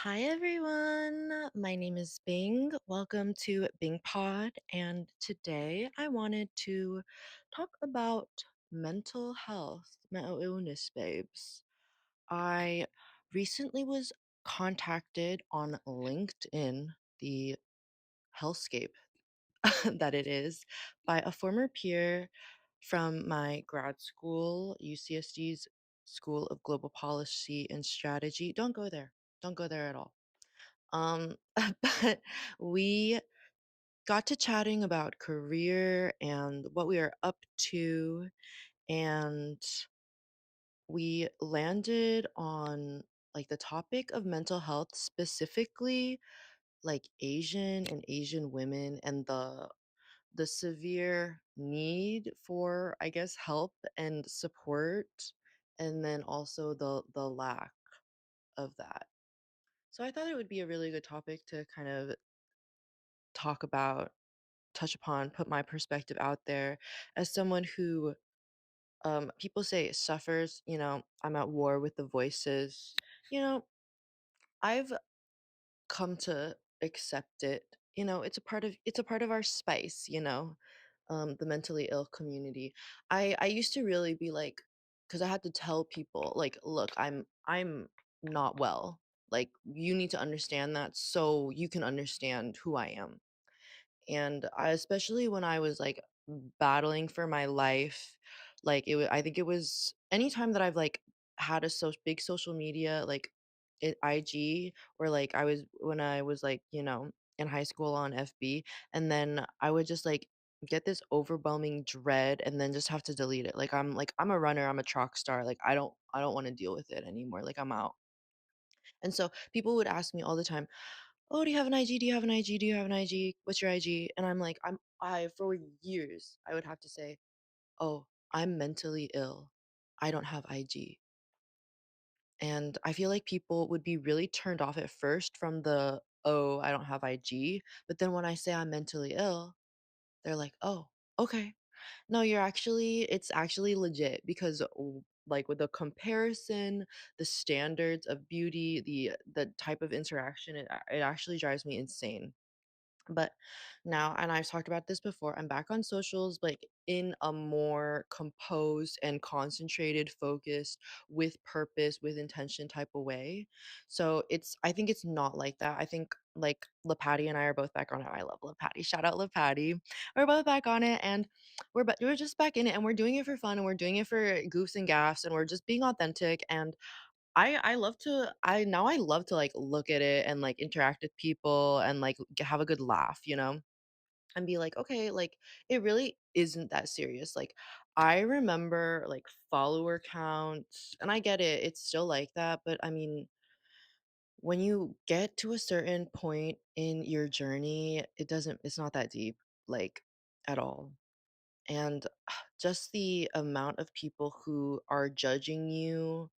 Hi everyone, my name is Bing. Welcome to Bing Pod, and today I wanted to talk about mental health, mental illness, babes. I recently was contacted on LinkedIn, the hellscape that it is, by a former peer from my grad school, UCSD's School of Global Policy and Strategy. Don't go there. Don't go there at all. Um, but we got to chatting about career and what we are up to, and we landed on like the topic of mental health, specifically like Asian women and the severe need for, I guess, help and support, and then also the lack of that. So I thought it would be a really good topic to kind of talk about, touch upon, put my perspective out there as someone who people say suffers, I'm at war with the voices. You know, I've come to accept it. It's a part of our spice, the mentally ill community. I used to really be like, because I had to tell people like, look, I'm not well. Like, you need to understand that so you can understand who I am. And I, especially when I was like battling for my life, like I think it was anytime that I've like had a so big social media, like IG, or like I was when I was like, in high school on FB, and then I would just like get this overwhelming dread and then just have to delete it. Like I'm a runner, I'm a track star. Like I don't want to deal with it anymore. Like I'm out. And so people would ask me all the time, "Oh, do you have an IG? Do you have an IG? Do you have an IG? What's your IG?" And I'm like, I for years I would have to say, "Oh, I'm mentally ill. I don't have IG." And I feel like people would be really turned off at first from the, "Oh, I don't have IG." But then when I say I'm mentally ill, they're like, "Oh, okay. No, it's actually legit because like with the comparison, the standards of beauty, the type of interaction, it actually drives me insane." But now, and I've talked about this before, I'm back on socials, like in a more composed and concentrated, focused, with purpose, with intention type of way. So I think it's not like that. I think like LaPatty and I are both back on it. I love LaPatty. Shout out LaPatty. We're both back on it, and we're just back in it, and we're doing it for fun, and we're doing it for goofs and gaffs, and we're just being authentic. And I love to, like, look at it and, like, interact with people and, like, have a good laugh, and be like, "Okay, like, it really isn't that serious." Like, I remember, like, follower counts, and I get it, it's still like that, but, I mean, when you get to a certain point in your journey, it's not that deep, like, at all, and just the amount of people who are judging you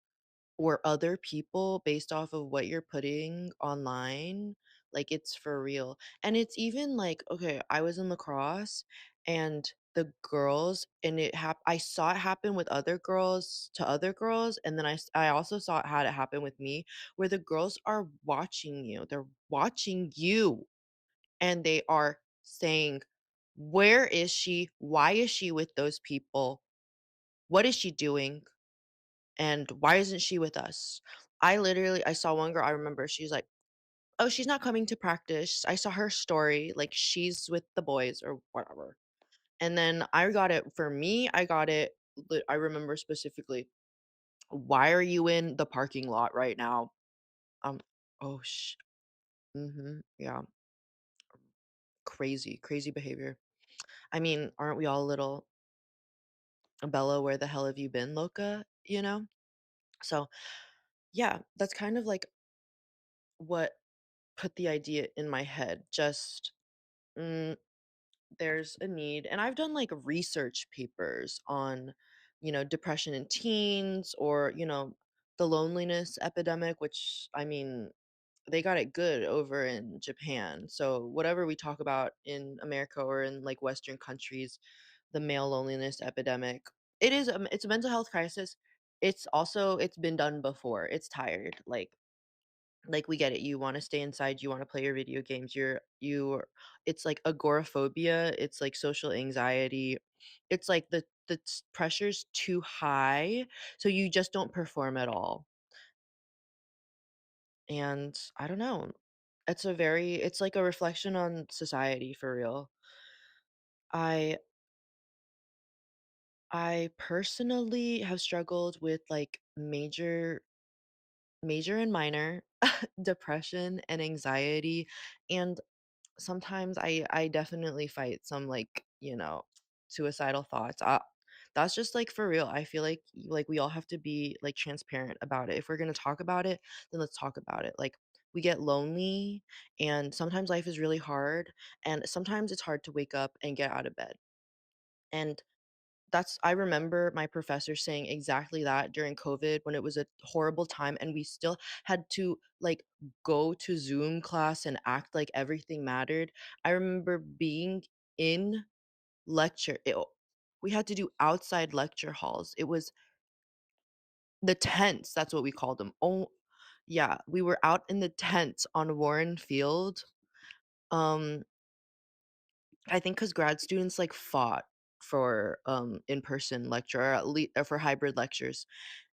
or other people based off of what you're putting online, like, it's for real. And it's even like, okay, I was in lacrosse, and the girls, and I saw it happen with other girls to other girls, and then I also saw it had it happen with me, where the girls are watching you. They're watching you, and they are saying, "Where is she? Why is she with those people? What is she doing? And why isn't she with us?" I saw one girl, I remember, she's like, "Oh, she's not coming to practice. I saw her story, like, she's with the boys," or whatever. And then I got it for me, I got it I remember specifically, "Why are you in the parking lot right now?" Um, oh, yeah, crazy, crazy behavior. I mean, aren't we all a little, "Bella, where the hell have you been, loca?" You know? So, yeah, that's kind of, like, what put the idea in my head. Just, mm, there's a need, and I've done like research papers on, depression in teens, or, the loneliness epidemic, which, I mean, they got it good over in Japan. So whatever we talk about in America or in like Western countries, the male loneliness epidemic, it's a mental health crisis. It's been done before. It's tired. Like, Like, we get it, you wanna stay inside, you wanna play your video games, it's like agoraphobia, it's like social anxiety, it's like the pressure's too high, so you just don't perform at all, and I don't know, it's like a reflection on society for real. I I personally have struggled with, like, major and minor depression and anxiety, and sometimes I definitely fight some, like, suicidal thoughts. That's just, like, for real. I feel like, we all have to be, like, transparent about it. If we're gonna talk about it, then let's talk about it. Like, we get lonely, and sometimes life is really hard, and sometimes it's hard to wake up and get out of bed. And I remember my professor saying exactly that during COVID when it was a horrible time and we still had to, like, go to Zoom class and act like everything mattered. I remember being in lecture we had to do outside lecture halls. It was the tents, that's what we called them. Oh yeah, we were out in the tents on Warren Field. Um, I think because grad students, like, fought for, in-person lecture or for hybrid lectures.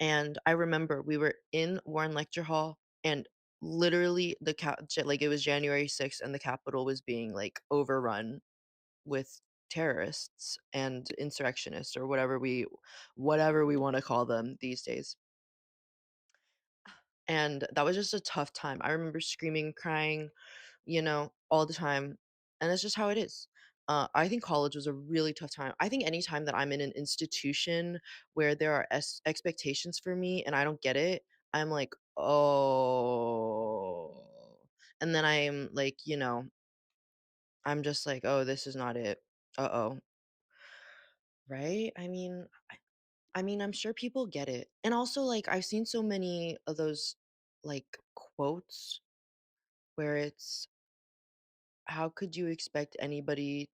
And I remember we were in Warren Lecture Hall, and literally like, it was January 6th, and the Capitol was being, like, overrun with terrorists and insurrectionists or whatever we wanna call them these days. And that was just a tough time. I remember screaming, crying, all the time, and that's just how it is. I think college was a really tough time. I think any time that I'm in an institution where there are expectations for me and I don't get it, I'm like, "Oh," and then I'm like, I'm just like, "Oh, this is not it. Uh-oh." Right? I mean, I'm sure people get it. And also, like, I've seen so many of those, like, quotes where it's, "How could you expect anybody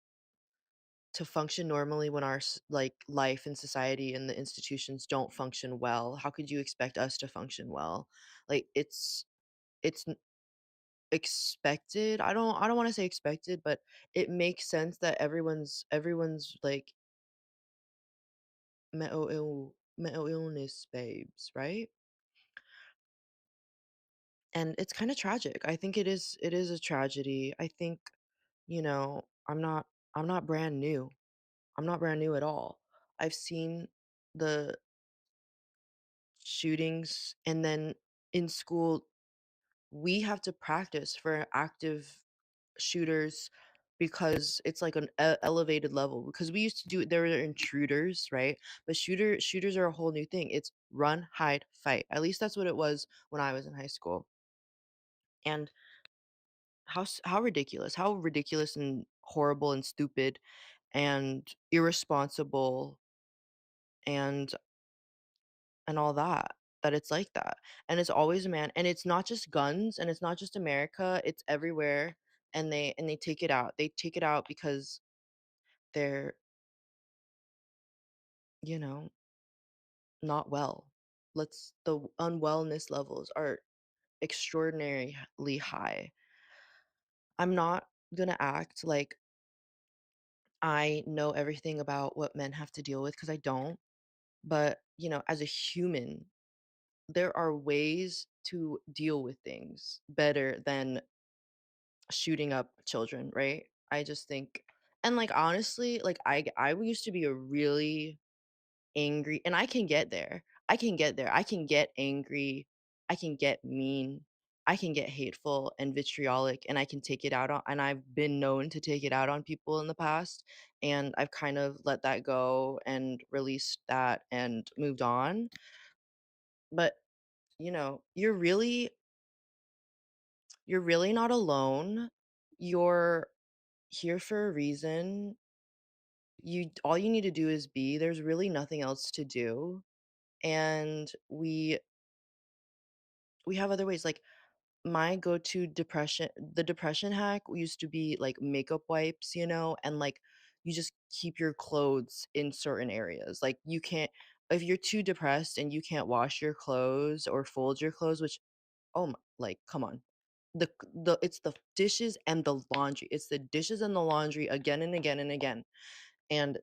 to function normally when like, life and society and the institutions don't function well? How could you expect us to function well?" Like, it's expected. I don't wanna say expected, but it makes sense that everyone's, like, mental illness babes, right? And it's kinda tragic. I think it is a tragedy. I think, I'm not brand new. I'm not brand new at all. I've seen the shootings, and then in school, we have to practice for active shooters because it's like an elevated level, because we used to do it, there were intruders, right? But shooters are a whole new thing. It's run, hide, fight. At least that's what it was when I was in high school. And how ridiculous and horrible and stupid and irresponsible and all that it's like that. And it's always a man, and it's not just guns, and it's not just America, it's everywhere, and they take it out. They take it out because they're, you know, not well. The unwellness levels are extraordinarily high. I'm not gonna act like I know everything about what men have to deal with, because I don't. But, as a human, there are ways to deal with things better than shooting up children, right? I just think, and, like, honestly, like, I used to be a really angry, and I can get there. I can get there. I can get angry. I can get mean. I can get hateful and vitriolic, and I can take it out on, and I've been known to take it out on people in the past, and I've kind of let that go and released that and moved on. But, you're really not alone. You're here for a reason. All you need to do is be. There's really nothing else to do. And we have other ways. Like, my go-to the depression hack used to be like makeup wipes, and, like, you just keep your clothes in certain areas. Like, you can't, if you're too depressed and you can't wash your clothes or fold your clothes, which oh my, like, come on. The it's the dishes and the laundry. It's the dishes and the laundry again and again and again. And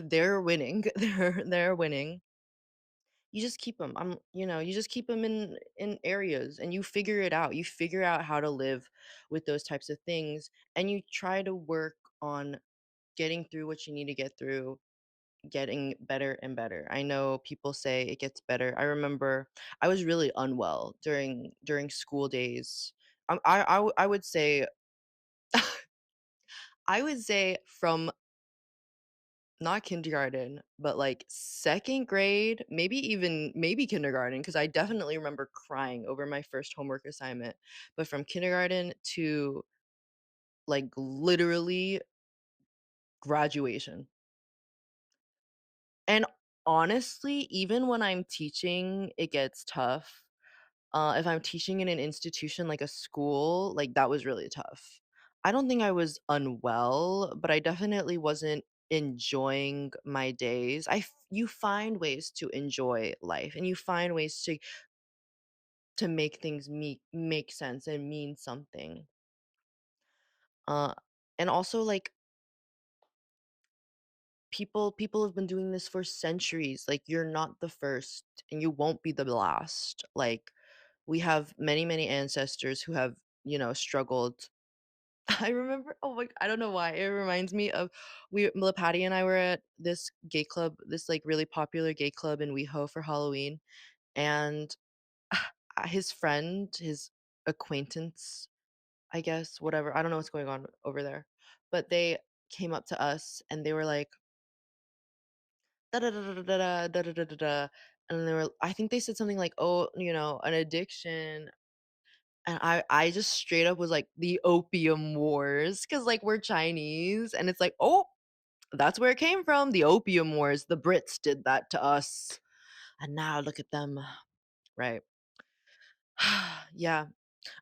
they're winning. They're winning. You just keep them. You just keep them in areas and you figure it out. You figure out how to live with those types of things and you try to work on getting through what you need to get through, getting better and better. I know people say it gets better. I remember I was really unwell during school days. I would say I would say from not kindergarten, but like second grade, maybe kindergarten, because I definitely remember crying over my first homework assignment. But from kindergarten to like literally graduation. And honestly, even when I'm teaching, it gets tough. If I'm teaching in an institution like a school, like that was really tough. I don't think I was unwell, but I definitely wasn't enjoying my days. You find ways to enjoy life and you find ways to make things make sense and mean something. Uh and also like people have been doing this for centuries. Like you're not the first and you won't be the last. Like we have many ancestors who have, struggled. I remember, oh my, I don't know why. It reminds me of Patty and I were at this gay club, this like really popular gay club in WeHo for Halloween. And his friend, his acquaintance, I guess, whatever. I don't know what's going on over there. But they came up to us and they were like, da da da da da da da da da da da. And they were, I think they said something like, oh, an addiction. And I just straight up was like, "The Opium Wars, because like, we're Chinese, and it's like, "Oh, that's where it came from, the Opium Wars. The Brits did that to us, and now look at them." Right. Yeah.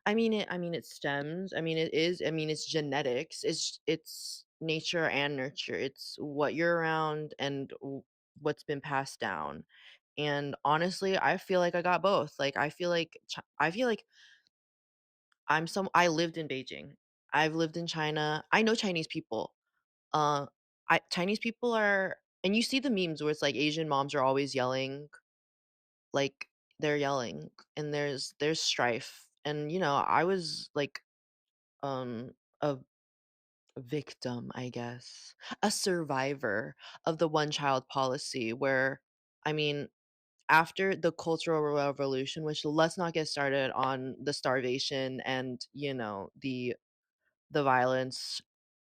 I mean, it stems. It's genetics. It's nature and nurture. It's what you're around and what's been passed down. And honestly, I feel like I got both. Like, I feel like I lived in Beijing. I've lived in China. I know Chinese people. Uh, Chinese people are, and you see the memes where it's like Asian moms are always yelling, like they're yelling, and there's strife. And I was like a victim, I guess, a survivor of the one child policy where, I mean, after the Cultural Revolution, which let's not get started on the starvation and the violence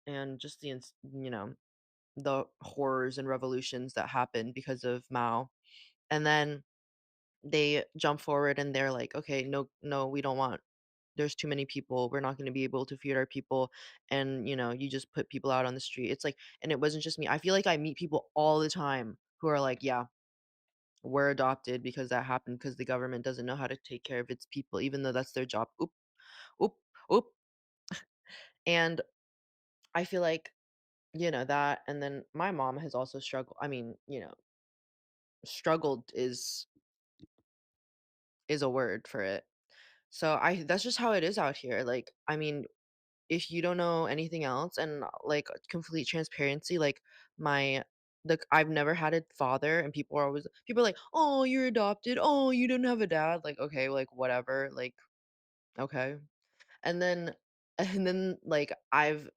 and just the horrors and revolutions that happened because of Mao. And then they jump forward and they're like, okay, no, no, we don't want, there's too many people. We're not going to be able to feed our people. And, you just put people out on the street. It's like, and it wasn't just me. I feel like I meet people all the time who are like, yeah, we're adopted because that happened because the government doesn't know how to take care of its people, even though that's their job. Oop, oop, oop. And I feel like, that. And then my mom has also struggled. Struggled is a word for it. So I that's just how it is out here. Like, if you don't know anything else and like complete transparency, like my I've never had a father and people are like, "Oh, you're adopted. Oh, you didn't have a dad." Like, okay, like whatever. Like, okay. And then and then like I've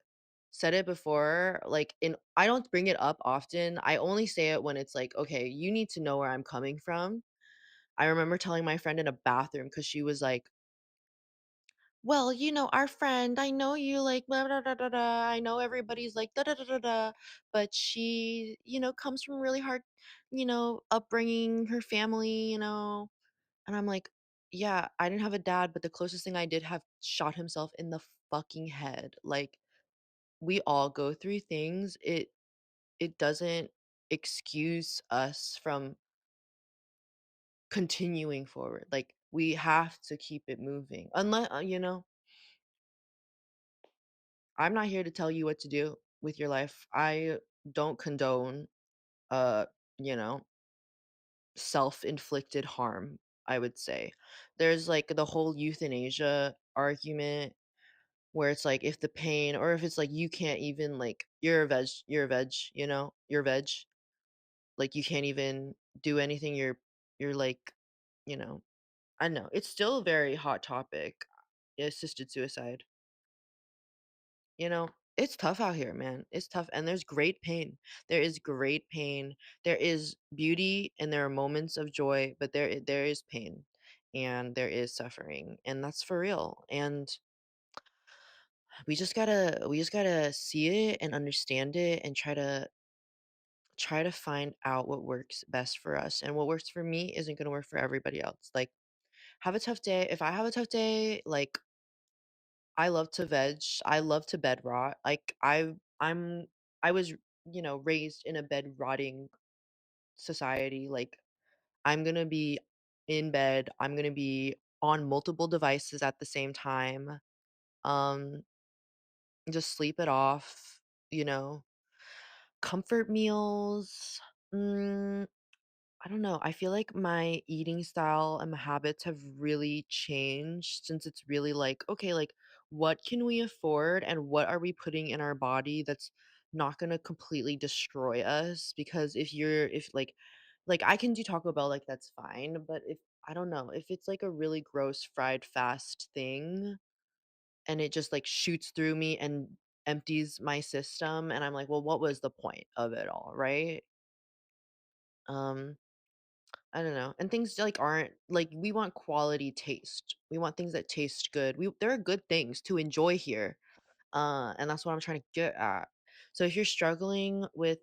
said it before, like in I don't bring it up often. I only say it when it's like, "Okay, you need to know where I'm coming from." I remember telling my friend in a bathroom because she was like, "Well, our friend, I know you like blah, blah, blah, blah, blah. I know everybody's like da da da da da, but she, comes from really hard, upbringing, her family, And I'm like, "Yeah, I didn't have a dad, but the closest thing I did have shot himself in the fucking head." Like, we all go through things. It doesn't excuse us from continuing forward. Like, we have to keep it moving. Unless, I'm not here to tell you what to do with your life. I don't condone, uh, you know, self-inflicted harm. I would say. There's, like, the whole euthanasia argument where it's like if the pain or if it's like you can't even, like you're a veg, you know? You're veg. Like, you can't even do anything, you're like, you know I don't know, it's still a very hot topic, assisted suicide. You know, it's tough out here, man. It's tough, and there's great pain. There is great pain. There is beauty, and there are moments of joy, but there is pain, and there is suffering, and that's for real. And we just gotta see it and understand it, and try to find out what works best for us. And what works for me isn't gonna work for everybody else. Like, have a tough day. If I have a tough day, like I love to veg. I love to bed rot. Like I was, raised in a bed rotting society. Like I'm going to be in bed. I'm going to be on multiple devices at the same time. Um just sleep it off, you know. Comfort meals. Mm, I don't know. I feel like my eating style and my habits have really changed since it's really like, okay, like what can we afford and what are we putting in our body that's not going to completely destroy us? Because if like I can do Taco Bell, like that's fine, but if I don't know, if it's like a really gross fried fast thing and it just like shoots through me and empties my system and I'm like, well, what was the point of it all, right? Um I don't know, and things, like, aren't like, we want quality taste. We want things that taste good. We There are good things to enjoy here, and that's what I'm trying to get at. So if you're struggling with,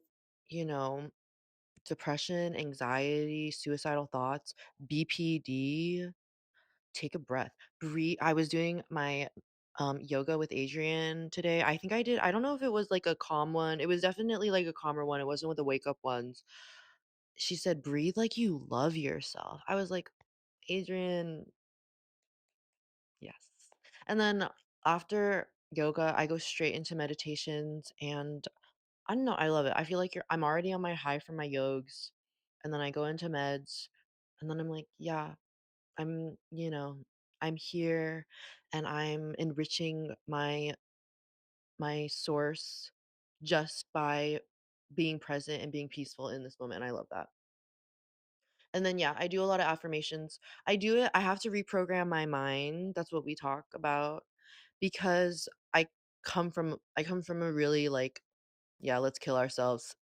you know, depression, anxiety, suicidal thoughts, BPD, take a breath. Breathe. I was doing my, yoga with Adrian today. I don't know if it was, like, a calm one. It was definitely, like, a calmer one. It wasn't with the wake up ones. She said, "Breathe like you love yourself." I was like, "Adrian, yes." And then after yoga, I go straight into meditations, and I don't know, I love it. I feel like I'm already on my high from my yogs, and then I go into meds, and then I'm like, "Yeah, I'm here, and I'm enriching my source just by being present and being peaceful in this moment," and I love that. And then, yeah, I do a lot of affirmations. I have to reprogram my mind, that's what we talk about, because I come from a really, like, "Yeah, let's kill ourselves"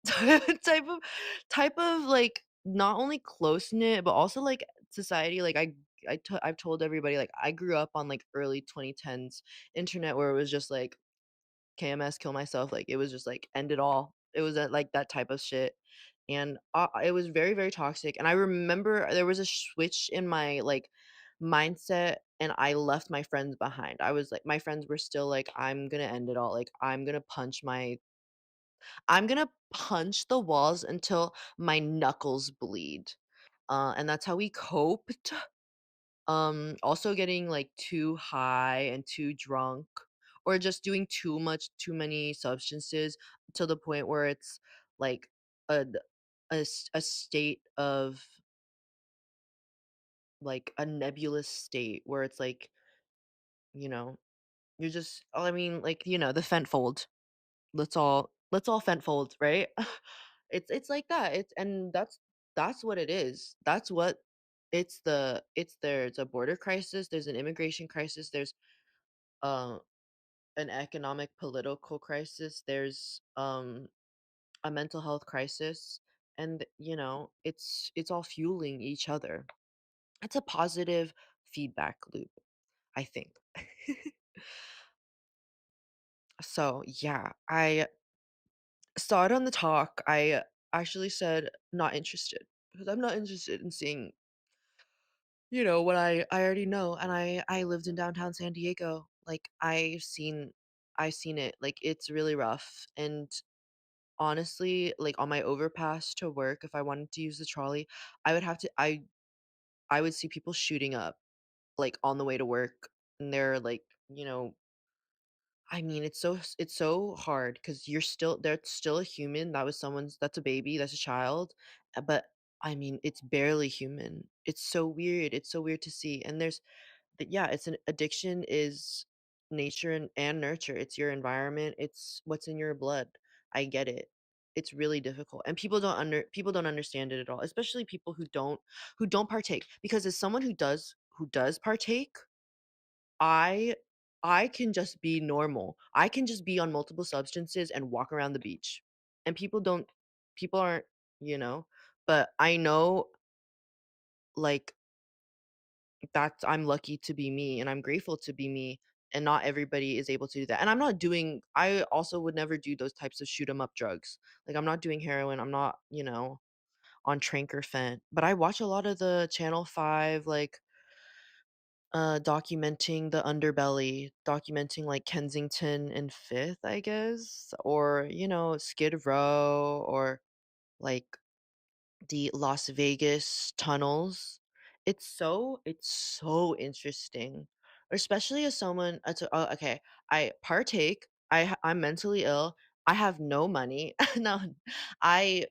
type of like, not only close-knit, but also, like, society, like, I've told everybody, like, I grew up on, like, early 2010s internet where it was just like KMS, kill myself, like, it was just, like, end it all. It was that like, that type of shit, and, it was very, very toxic, and I remember there was a switch in my, like, mindset, and I left my friends behind. I was like my friends were still like, "I'm gonna end it all, like, I'm gonna punch the walls until my knuckles bleed." And that's how we coped. Also getting, like, too high and too drunk or just doing too many substances to the point where it's, like, a a state of like, a nebulous state where it's, like, you know, you're just I mean, like, the Fentfold. Let's all Fentfold, right? It's like that. That's what it is. That's what there's a border crisis, there's an immigration crisis, there's, uh, an economic political crisis, there's, a mental health crisis, and, it's all fueling each other. It's a positive feedback loop, I think. So, yeah, I saw it on the talk. I actually said, "Not interested," because I'm not interested in seeing, what I already know, and I lived in downtown San Diego. Like, I've seen it, like, it's really rough, and honestly, like, on my overpass to work, if I wanted to use the trolley, I would have to I would see people shooting up, like, on the way to work, and they're, like, I mean, it's so hard because 'cause they're still a human, that's a baby, that's a child, but I mean, it's barely human. It's so weird. It's so weird to see. And yeah, it's an addiction is nature and nurture. It's your environment. It's what's in your blood. I get it. It's really difficult. And people don't understand it at all, especially people who don't partake. Because as someone who does partake, I I can just be normal. I can just be on multiple substances and walk around the beach. And people aren't, you know, but I know, like, that's I'm lucky to be me, and I'm grateful to be me, and not everybody is able to do that. And I also would never do those types of shoot 'em up drugs. Like, I'm not doing heroin, I'm not, on Trank or Fent, but I watch a lot of the Channel 5, like, documenting the underbelly, documenting, like, Kensington and Fifth, I guess, or, Skid Row, or, like, the Las Vegas tunnels. It's so interesting, especially as someone okay, I partake, I'm mentally ill, I have no money. No, I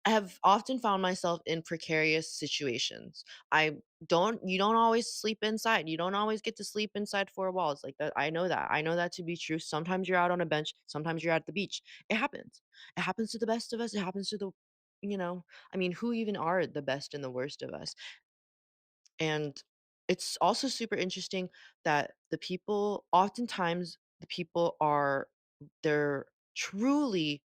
have often found myself in precarious situations. You don't always sleep inside. You don't always get to sleep inside four walls like that. I know that. I know that to be true. Sometimes you're out on a bench, sometimes you're at the beach. It happens. It happens to the best of us. It happens to you know, I mean, who even are the best and the worst of us? And it's also super interesting that oftentimes the people they're truly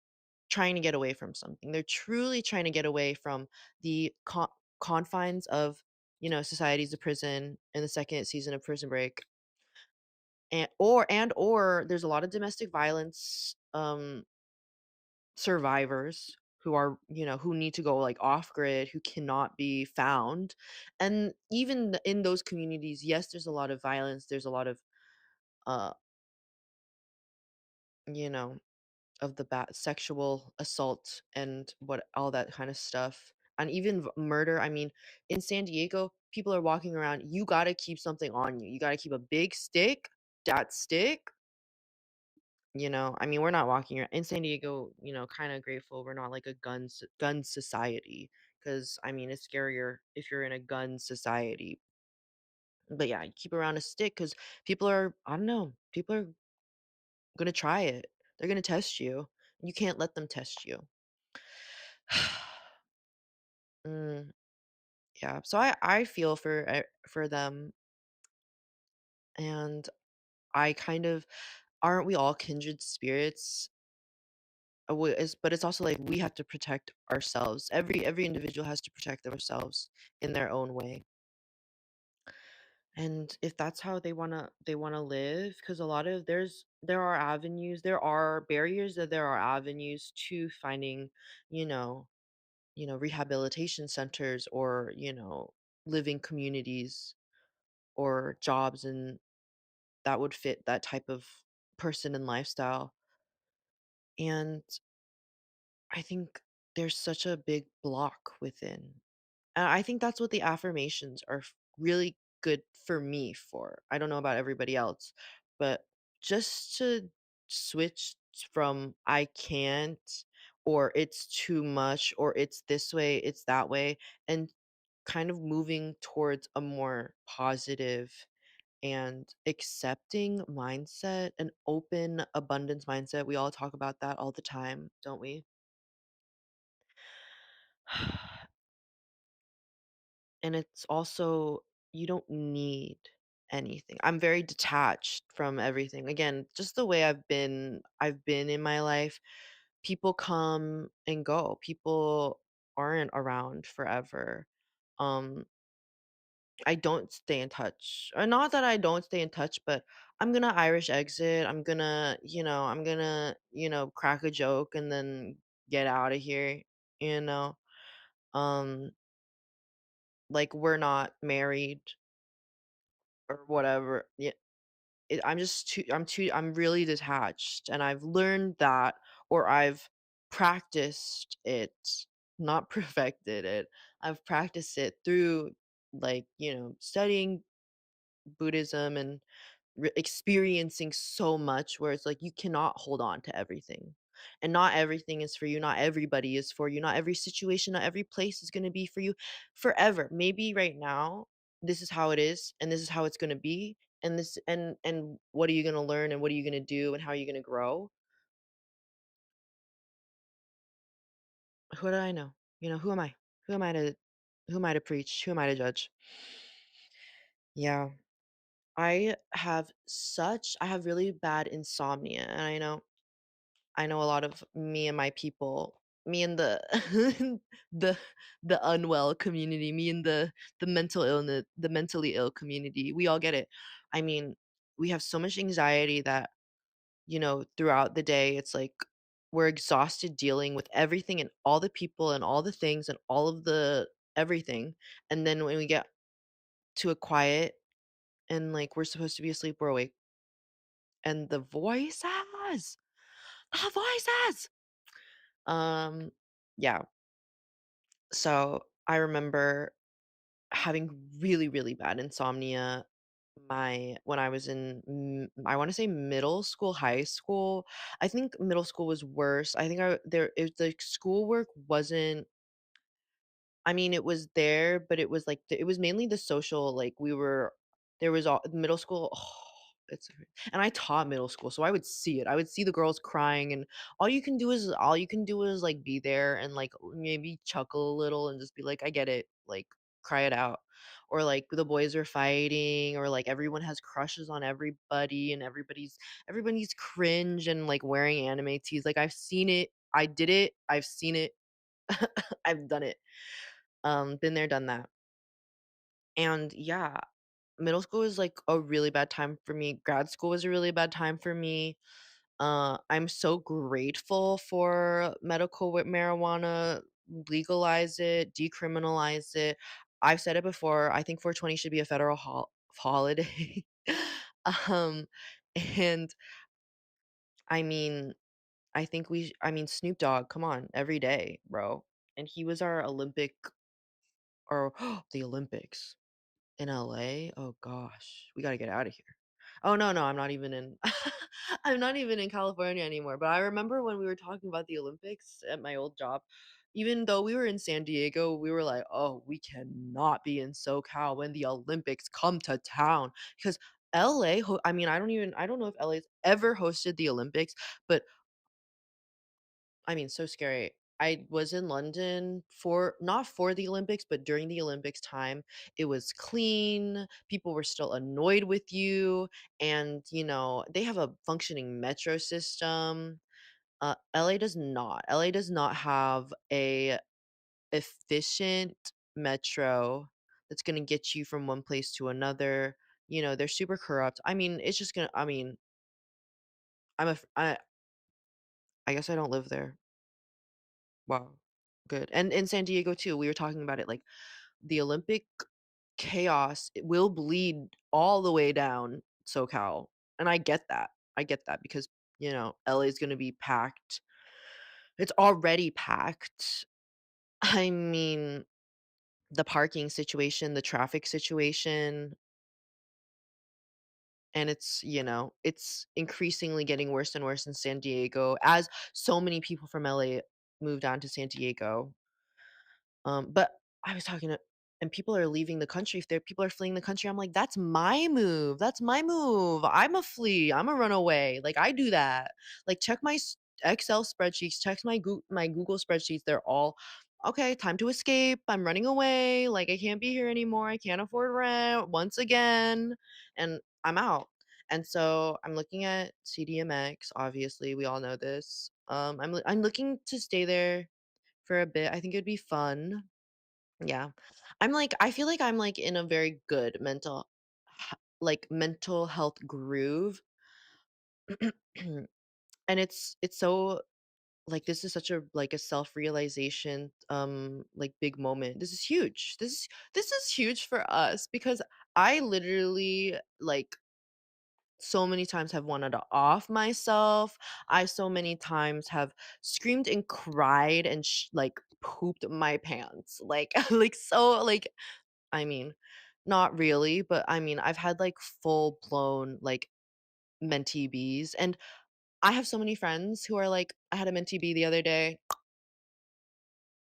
trying to get away from something. They're truly trying to get away from the confines of, society's a prison in the second season of Prison Break. And or there's a lot of domestic violence survivors who are, who need to go, like, off grid, who cannot be found. And even in those communities, yes, there's a lot of violence, there's a lot of uh you know of the sexual assault and what all that kind of stuff, and even murder. I mean, in San Diego, people are walking around. You got to keep something on you. You got to keep a big stick. That stick, I mean, we're not walking around in San Diego. Kind of grateful we're not like a gun society, because I mean, it's scarier if you're in a gun society. But yeah, you keep around a stick because people are, I don't know, people are gonna try it. They're gonna test you. You can't let them test you. Mm, yeah, so I feel for them, and I kind of aren't we all kindred spirits? But it's also like we have to protect ourselves. Every individual has to protect themselves in their own way. And if that's how they wanna live, because a lot of there are avenues, there are barriers, that there are avenues to finding, you know rehabilitation centers, or, living communities, or jobs, and that would fit that type of person and lifestyle. And I think there's such a big block within. And I think that's what the affirmations are really good for me for. I don't know about everybody else, but just to switch from "I can't," or "It's too much," or "It's this way, it's that way," and kind of moving towards a more positive and accepting mindset, an open abundance mindset. We all talk about that all the time, don't we? And it's also, you don't need anything. I'm very detached from everything. Again, just the way I've been in my life. People come and go. People aren't around forever. Um I don't stay in touch. Or not that I don't stay in touch, but I'm gonna Irish exit. I'm gonna crack a joke and then get out of here, you know? Um, like, we're not married or whatever. Yeah, I'm really detached, and I've learned that, or I've practiced it, not perfected it. I've practiced it through, like, studying Buddhism, and experiencing so much, where it's like you cannot hold on to everything. And not everything is for you, not everybody is for you, not every situation, not every place is gonna be for you forever. Maybe right now, this is how it is, and this is how it's gonna be, and this and what are you gonna learn, and what are you gonna do, and how are you gonna grow? Who do I know? Who am I? Who am I to preach? Who am I to judge? Yeah. I have really bad insomnia, and I know a lot of me and my people, me and the the the unwell community, me and the mentally ill community, we all get it. I mean, we have so much anxiety that, throughout the day, it's like we're exhausted dealing with everything and all the people and all the things and all of the everything. And then when we get to a quiet and like we're supposed to be asleep, we're awake. And the voices, um, yeah. So I remember having really, really bad insomnia when I was in I want to say middle school, high school. I think middle school was worse. I think the schoolwork wasn't. I mean, it was there, but it was like it was mainly the social. Like there was all middle school. It's and I taught middle school, so I would see it. I would see the girls crying, and all you can do is like be there and like maybe chuckle a little and just be like, I get it, like cry it out. Or like the boys are fighting, or like everyone has crushes on everybody, and everybody's cringe and like wearing anime tees. Like I've seen it, I did it, I've seen it, I've done it. Been there, done that. And yeah, middle school was like a really bad time for me. Grad school was a really bad time for me. I'm so grateful for medical with marijuana, legalize it, decriminalize it. I've said it before. I think 420 should be a federal holiday. um, and I mean, I mean, Snoop Dogg, come on, every day, bro. And he was our Olympic or the Olympics. In LA? Oh gosh, we gotta get out of here. Oh, no, no, I'm not even in I'm not even in California anymore, but I remember when we were talking about the Olympics at my old job, even though we were in San Diego, we were like, "Oh, we cannot be in SoCal when the Olympics come to town," because LA I mean, I don't know if LA's ever hosted the Olympics, but I mean, so scary. I was in London for not for the Olympics, but during the Olympics time. It was clean, people were still annoyed with you, and, they have a functioning metro system. LA does not. LA does not have a efficient metro that's gonna get you from one place to another. They're super corrupt. I mean, it's just gonna I mean, I guess I don't live there. Wow, good. And in San Diego too, we were talking about it, like, the Olympic chaos, it will bleed all the way down SoCal, and I get that because, LA is gonna be packed. It's already packed. I mean, the parking situation, the traffic situation, and it's increasingly getting worse and worse in San Diego as so many people from LA move down to San Diego. But I was talking to and people are leaving the country. If there people are fleeing the country, I'm like, "That's my move. That's my move. I'm a flee. I'm a runaway. Like, I do that." Like, check my Excel spreadsheets, check my Google spreadsheets. They're all, "Okay, time to escape. I'm running away. Like, I can't be here anymore. I can't afford rent once again." And I'm out. And so I'm looking at CDMX, obviously, we all know this. I'm looking to stay there for a bit. I think it'd be fun. Yeah. I feel like I'm, like, in a very good mental health groove. And it's so like, this is such a self-realization, big moment. This is huge. This is huge for us because I literally, so many times have wanted to off myself. I so many times have screamed and cried and pooped my pants. Like I mean, not really, but I mean, I've had like full blown like mentee bees, and I have so many friends who are like, I had a minty bee the other day,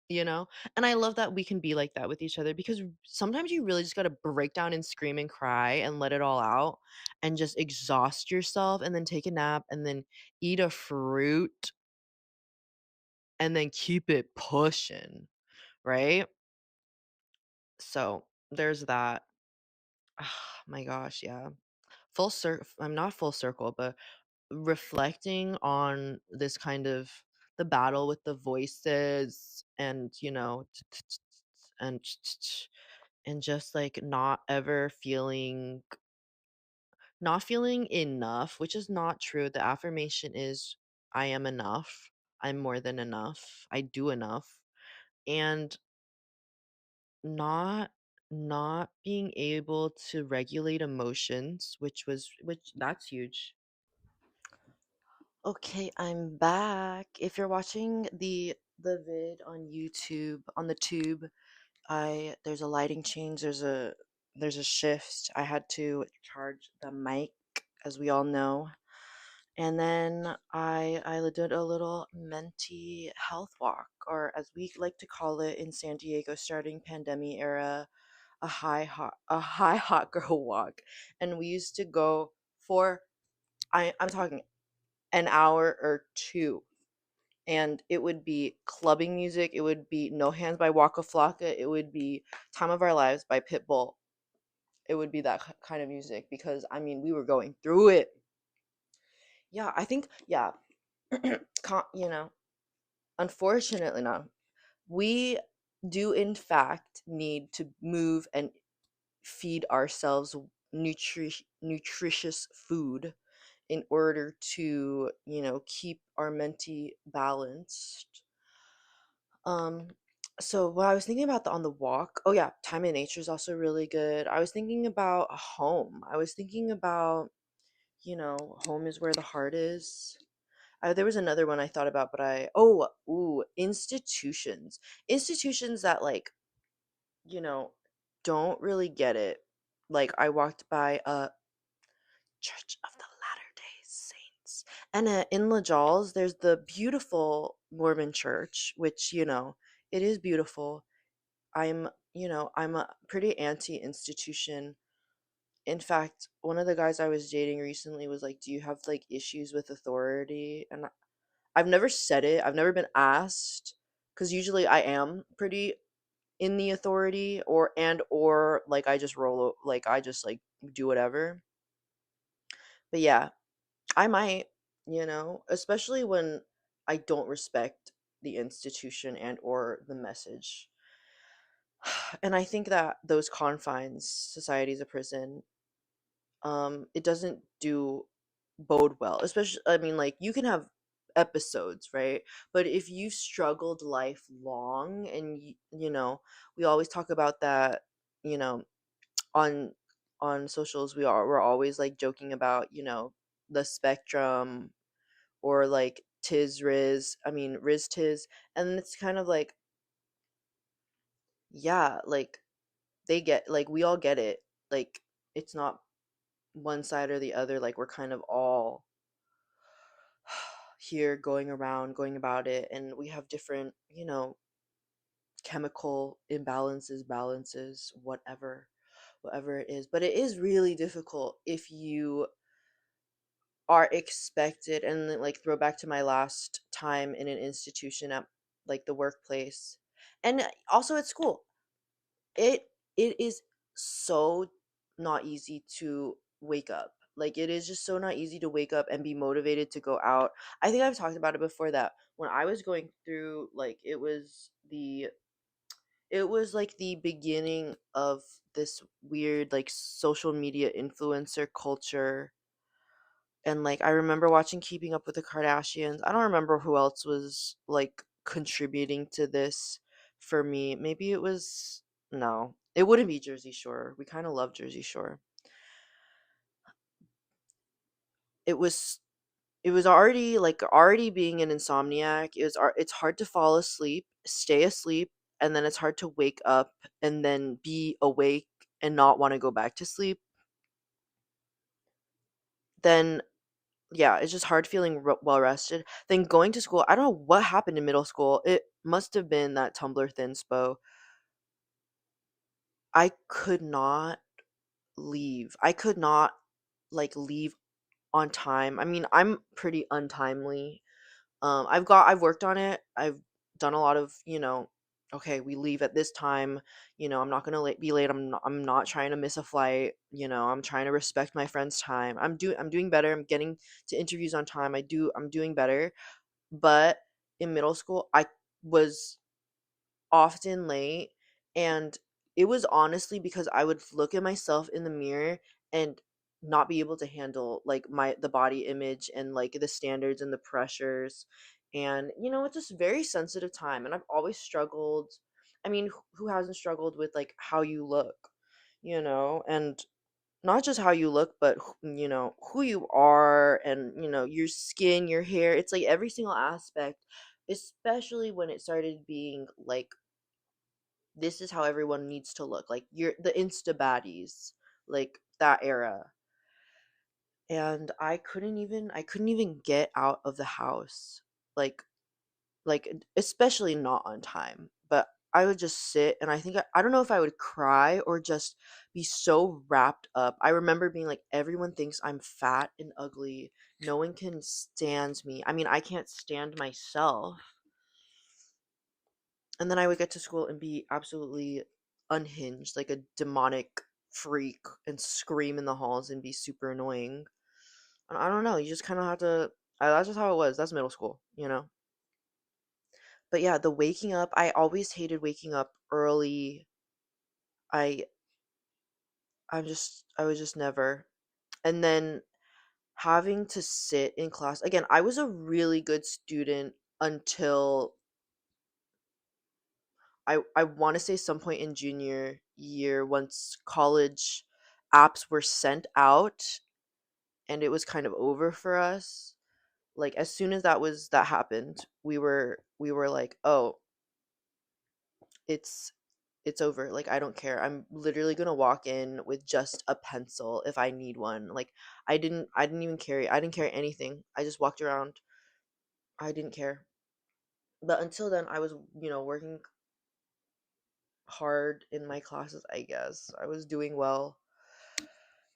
you know? And I love that we can be like that with each other because sometimes you really just got to break down and scream and cry and let it all out and just exhaust yourself and then take a nap and then eat a fruit and then keep it pushing, right? So there's that. Ah, my gosh, yeah. Full circle. I'm not full circle, but reflecting on this kind of the battle with the voices and and and just like not feeling enough, which is not true. The affirmation is I am enough. I'm more than enough. I do enough. And not not being able to regulate emotions, which that's huge. Okay, I'm back. If you're watching the vid on YouTube, on the tube, I there's a lighting change, there's a shift. I had to charge the mic, as we all know. And then I did a little menti health walk, or as we like to call it in San Diego starting pandemic era, a high hot girl walk. And we used to go for I'm talking an hour or two, and it would be clubbing music, it would be No Hands by Waka Flocka, it would be Time of Our Lives by Pitbull. It would be that kind of music because I mean we were going through it. Yeah, I think yeah, you know, unfortunately not. We do in fact need to move and feed ourselves nutritious food in order to, keep our menti balanced. Um, so what I was thinking about on the walk, oh yeah, time in nature is also really good. I was thinking about a home. I was thinking about, home is where the heart is. There was another one I thought about, but institutions. Institutions that like, you know, don't really get it. Like I walked by a Church of the Latter-day Saints. And in La Jalles, there's the beautiful Mormon church, which, it is beautiful. I'm a pretty anti-institution. In fact, one of the guys I was dating recently was like, "Do you have like issues with authority?" And I've never said it. I've never been asked because usually I am pretty in the authority or like I just like I just like do whatever. But yeah, I might, especially when I don't respect the institution and or the message. And I think that those confines, society is a prison, it doesn't do bode well. Especially, I mean, like you can have episodes, right? But if you've struggled lifelong, and we always talk about that, you know, on socials, we're always like joking about, the spectrum or like Tiz Riz, I mean Riz Tiz, and it's kind of like, yeah, like they get like we all get it. Like it's not one side or the other, like we're kind of all here going around, going about it, and we have different, chemical imbalances, balances, whatever it is. But it is really difficult if you are expected, and then, like throw back to my last time in an institution at like the workplace and also at school. It is so not easy to wake up. Like it is just so not easy to wake up and be motivated to go out. I think I've talked about it before that when I was going through, like it was like the beginning of this weird like social media influencer culture. And like I remember watching Keeping Up with the Kardashians. I don't remember who else was like contributing to this for me. Maybe it was no. It wouldn't be Jersey Shore. We kind of love Jersey Shore. It was it was already being an insomniac. It's hard to fall asleep, stay asleep, and then it's hard to wake up and then be awake and not want to go back to sleep. Then yeah, it's just hard feeling well rested. Then going to school, I don't know what happened in middle school. It must have been that Tumblr thinspo. I could not leave. I could not like leave on time. I mean, I'm pretty untimely. I've worked on it. I've done a lot of, okay, we leave at this time. I'm not gonna be late. I'm not trying to miss a flight. I'm trying to respect my friend's time. I'm doing better. I'm getting to interviews on time. I'm doing better. But in middle school, I was often late, and it was honestly because I would look at myself in the mirror and not be able to handle like the body image and like the standards and the pressures. And it's just very sensitive time, and I've always struggled. I mean, who hasn't struggled with like how you look, and not just how you look, but who you are, and your skin, your hair. It's like every single aspect, especially when it started being like this is how everyone needs to look, like you're the insta baddies, like that era. And I couldn't even get out of the house, like especially not on time. But I would just sit, and I don't know if I would cry or just be so wrapped up. I remember being like, everyone thinks I'm fat and ugly, no one can stand me. I mean, I can't stand myself. And then I would get to school and be absolutely unhinged, like a demonic freak, and scream in the halls and be super annoying. And I don't know, you just kind of have to. That's just how it was. That's middle school. But yeah, the waking up, I always hated waking up early. I I was just never. And then having to sit in class again, I was a really good student until I want to say some point in junior year, once college apps were sent out and it was kind of over for us. Like as soon as that happened, we were like, "Oh, it's it's over. Like I don't care. I'm literally going to walk in with just a pencil if I need one." Like I didn't even carry I didn't carry anything. I just walked around. I didn't care. But until then, I was, working hard in my classes, I guess. I was doing well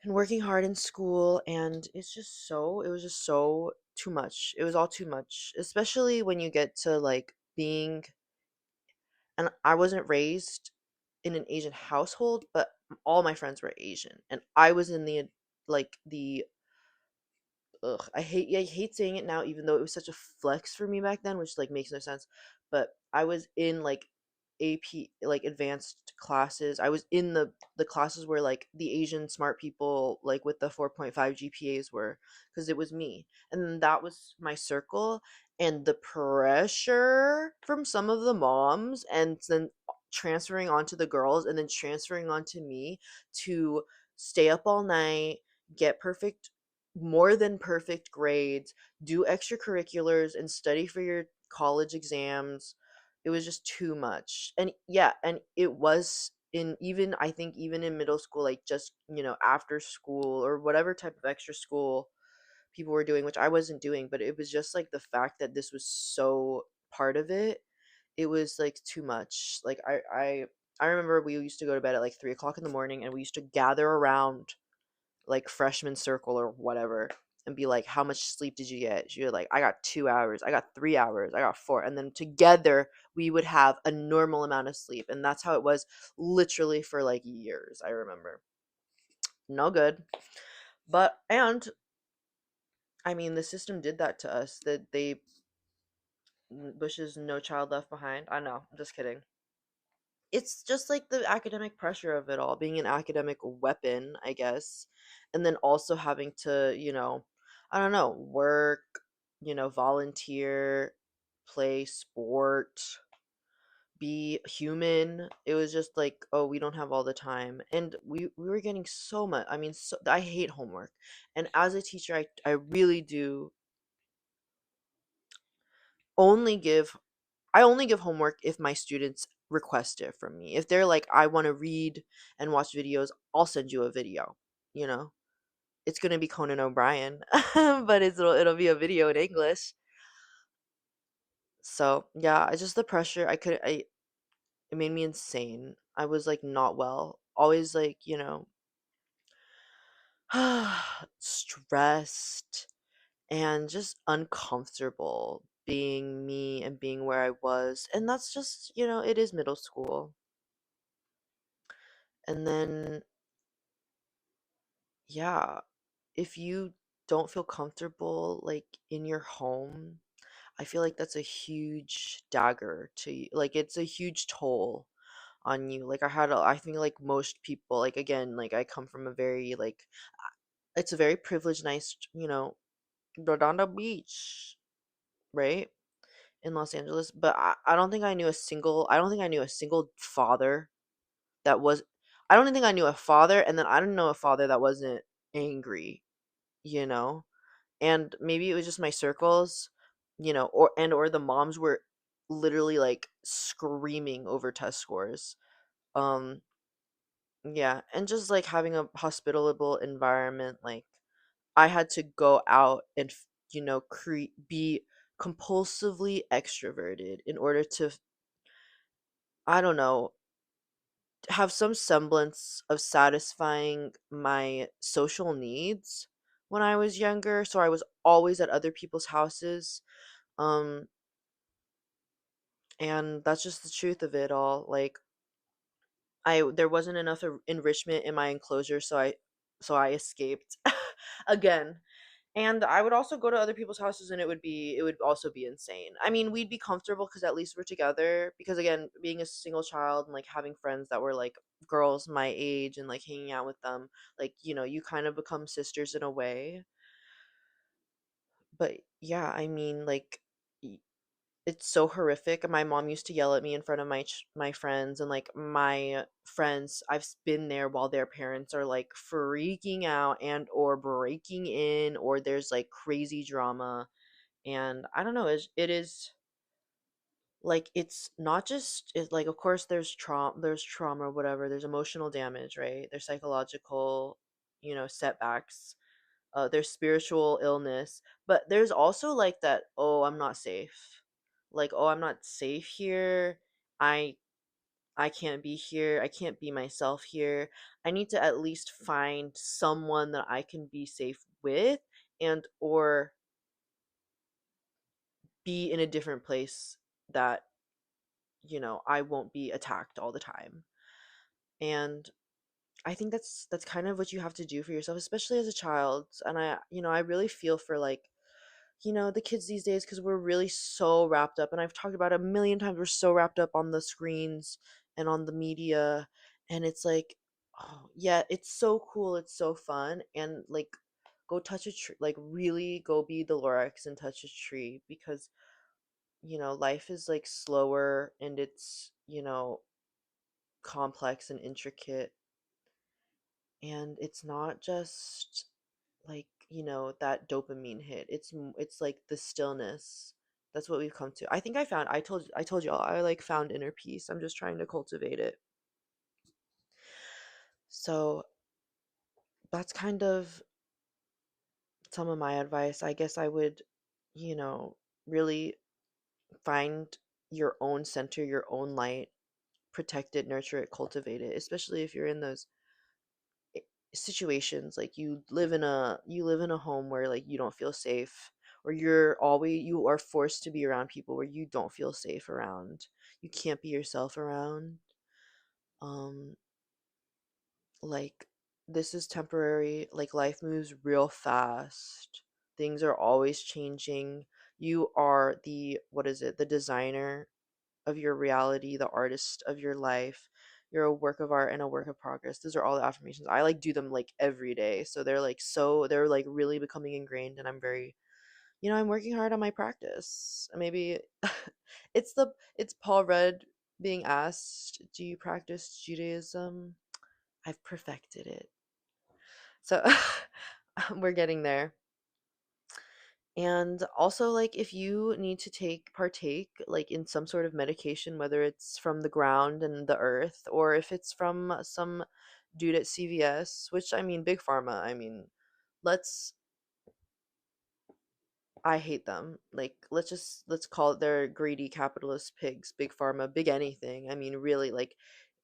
and working hard in school, and it was just so too much. It was all too much, especially when you get to like being, and I wasn't raised in an Asian household, but all my friends were Asian, and I was in the ugh, I hate saying it now, even though it was such a flex for me back then, which like makes no sense. But I was in like AP, like advanced classes. I was in the classes where like the Asian smart people, like with the 4.5 GPAs, were, because it was me. And then that was my circle, and the pressure from some of the moms, and then transferring onto the girls, and then transferring onto me to stay up all night, get perfect, more than perfect grades, do extracurriculars, and study for your college exams. It was just too much. And yeah, and it was in, even I think even in middle school, like just, after school or whatever type of extra school people were doing, which I wasn't doing, but it was just like the fact that this was so part of it. It was like too much. Like I remember we used to go to bed at like 3 o'clock in the morning, and we used to gather around like freshman circle or whatever, and be like, how much sleep did you get? You're like, I got 2 hours, I got 3 hours, I got four. And then together we would have a normal amount of sleep. And that's how it was literally for like years, I remember. No good. But, and I mean, the system did that to us, that they, Bush's No Child Left Behind. I know, I'm just kidding. It's just like the academic pressure of it all, being an academic weapon, I guess. And then also having to, I don't know, work, volunteer, play sport, be human. It was just like, oh, we don't have all the time. And we were getting so much. I mean, I hate homework. And as a teacher, I really do only give I only give homework if my students request it from me. If they're like, I want to read and watch videos, I'll send you a video, you know? it's gonna be Conan O'Brien, but it'll be a video in English. So yeah, I just the pressure. It made me insane. I was like not well. Always like, stressed and just uncomfortable being me and being where I was. And that's just, it is middle school. And then, yeah, if you don't feel comfortable like in your home, I feel like that's a huge dagger to you. Like it's a huge toll on you. Like I think like most people, like again, like I come from a very like it's a very privileged, nice, Redondo Beach, right? In Los Angeles. But I don't think I knew a single father that was I don't think I knew a father, and then I didn't know a father that wasn't angry, you know? And maybe it was just my circles, or the moms were literally like screaming over test scores. Um, yeah, and just like having a hospitable environment, like I had to go out and be compulsively extroverted in order to, I don't know, have some semblance of satisfying my social needs when I was younger. So I was always at other people's houses. Um, and that's just the truth of it all. Like there wasn't enough enrichment in my enclosure, so I escaped again. And I would also go to other people's houses, and it would also be insane. I mean, we'd be comfortable because at least we're together. Because again, being a single child and like having friends that were like girls my age and like hanging out with them, like you kind of become sisters in a way. But yeah, I mean, like it's so horrific. My mom used to yell at me in front of my friends, and like my friends, been there while their parents are like freaking out and or breaking in, or there's like crazy drama. And I don't know, it is like it's not just it's like of course there's trauma or whatever, there's emotional damage, right? There's psychological, setbacks, there's spiritual illness, but there's also like that, oh, I'm not safe. Like, oh, I'm not safe here. I I can't be here. I can't be myself here. I need to at least find someone that I can be safe with and or be in a different place that, I won't be attacked all the time. And I think that's kind of what you have to do for yourself, especially as a child. And I really feel for like the kids these days because we're really so wrapped up, and I've talked about it a million times, we're so wrapped up on the screens and on the media, and it's like, oh yeah, it's so cool, it's so fun, and like go touch a tree, like really go be the Lorax and touch a tree, because life is like slower and it's complex and intricate, and it's not just like that dopamine hit. It's like the stillness. That's what we've come to. I think I told you all I like found inner peace. I'm just trying to cultivate it. So that's kind of some of my advice. I guess I would you know really find your own center, your own light, protect it, nurture it, cultivate it, especially if you're in those i- situations, like you live in a home where like you don't feel safe, or you are forced to be around people where you don't feel safe around, you can't be yourself around. um like this is temporary, like life moves real fast, things are always changing. You are the, what is it, the designer of your reality, the artist of your life. You're a work of art and a work of progress. Those are all the affirmations. I like do them like every day. So they're like really becoming ingrained, and I'm working hard on my practice. Maybe it's Paul Rudd being asked, "Do you practice Judaism?" I've perfected it. So we're getting there. And also, like, if you need to partake, like, in some sort of medication, whether it's from the ground and the earth, or if it's from some dude at CVS, which I mean, big pharma. I mean, let's I hate them. Like, let's call it, they're greedy capitalist pigs, big pharma, big anything. I mean, really, like,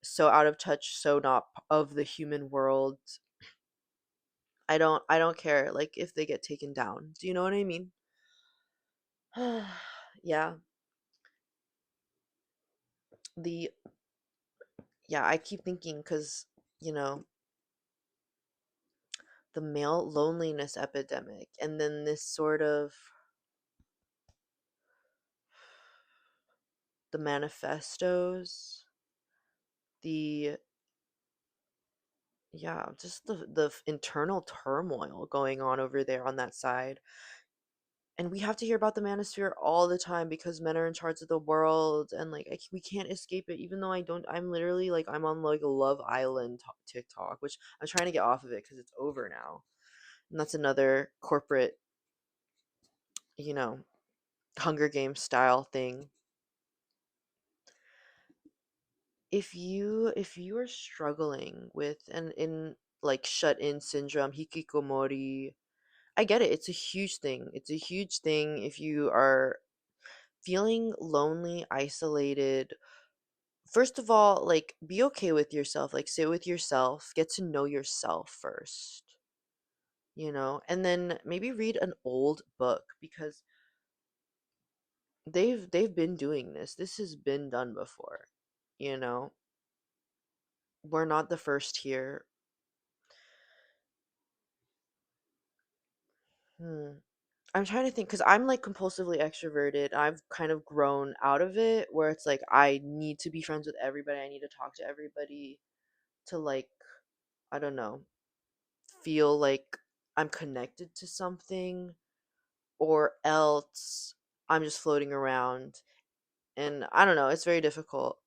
so out of touch, so not of the human world. I don't care like if they get taken down. Do you know what I mean? Yeah. The Yeah, I keep thinking cuz you know, the male loneliness epidemic and then this sort of the manifestos, the yeah, just the internal turmoil going on over there on that side. And we have to hear about the manosphere all the time because men are in charge of the world and like we can't escape it even though I'm literally like I'm on like a Love Island TikTok, which I'm trying to get off of it cuz it's over now. And that's another corporate, you know, Hunger Games style thing. If you are struggling with and in like shut in syndrome, hikikomori, I get it. It's a huge thing. It's a huge thing if you are feeling lonely, isolated. First of all, like be okay with yourself. Like sit with yourself, get to know yourself first, and then maybe read an old book because they've been doing this. This has been done before. You know, we're not the first here. Hmm. I'm trying to think because I'm like compulsively extroverted. I've kind of grown out of it where it's like I need to be friends with everybody. I need to talk to everybody to like, I don't know, feel like I'm connected to something, or else I'm just floating around. And I don't know, it's very difficult.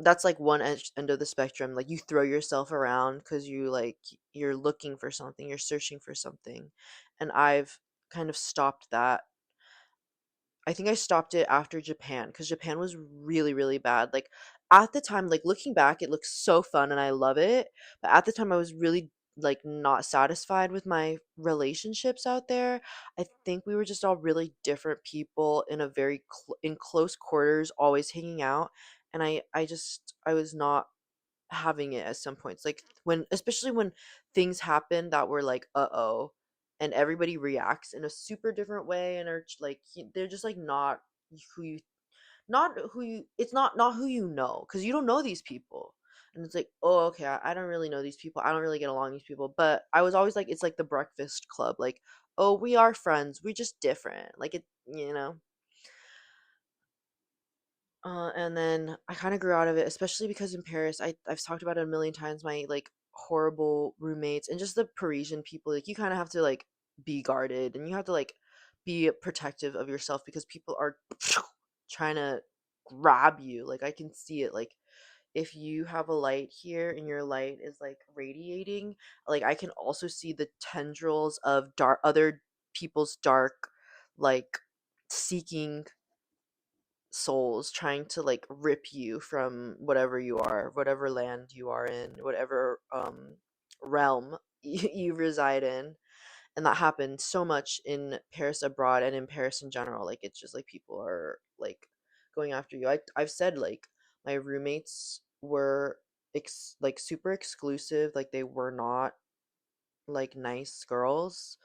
That's like one end of the spectrum. Like you throw yourself around because you're looking for something, you're searching for something. And I've kind of stopped that. I think I stopped it after Japan because Japan was really, really bad. Like at the time, like looking back, it looks so fun and I love it. But at the time, I was really like not satisfied with my relationships out there. I think we were just all really different people in a very in close quarters, always hanging out. And I was not having it at some points. Like when, especially when things happen that were like, uh-oh, and everybody reacts in a super different way and are like, they're just like who you, it's not who you know, because you don't know these people. And it's like, oh, okay, I don't really know these people. I don't really get along with these people. But I was always like, it's like the Breakfast Club. Like, oh, we are friends. We're just different. Like, it. And then I kind of grew out of it, especially because in Paris, I've talked about it a million times. My like horrible roommates and just the Parisian people. Like you kind of have to like be guarded and you have to like be protective of yourself because people are trying to grab you. Like I can see it. Like if you have a light here and your light is like radiating, like I can also see the tendrils of dark other people's dark, like seeking souls trying to like rip you from whatever you are, whatever land you are in, whatever realm you reside in. And that happened so much in Paris abroad and in Paris in general. Like it's just like people are like going after you. I've said like my roommates were like super exclusive, like they were not like nice girls,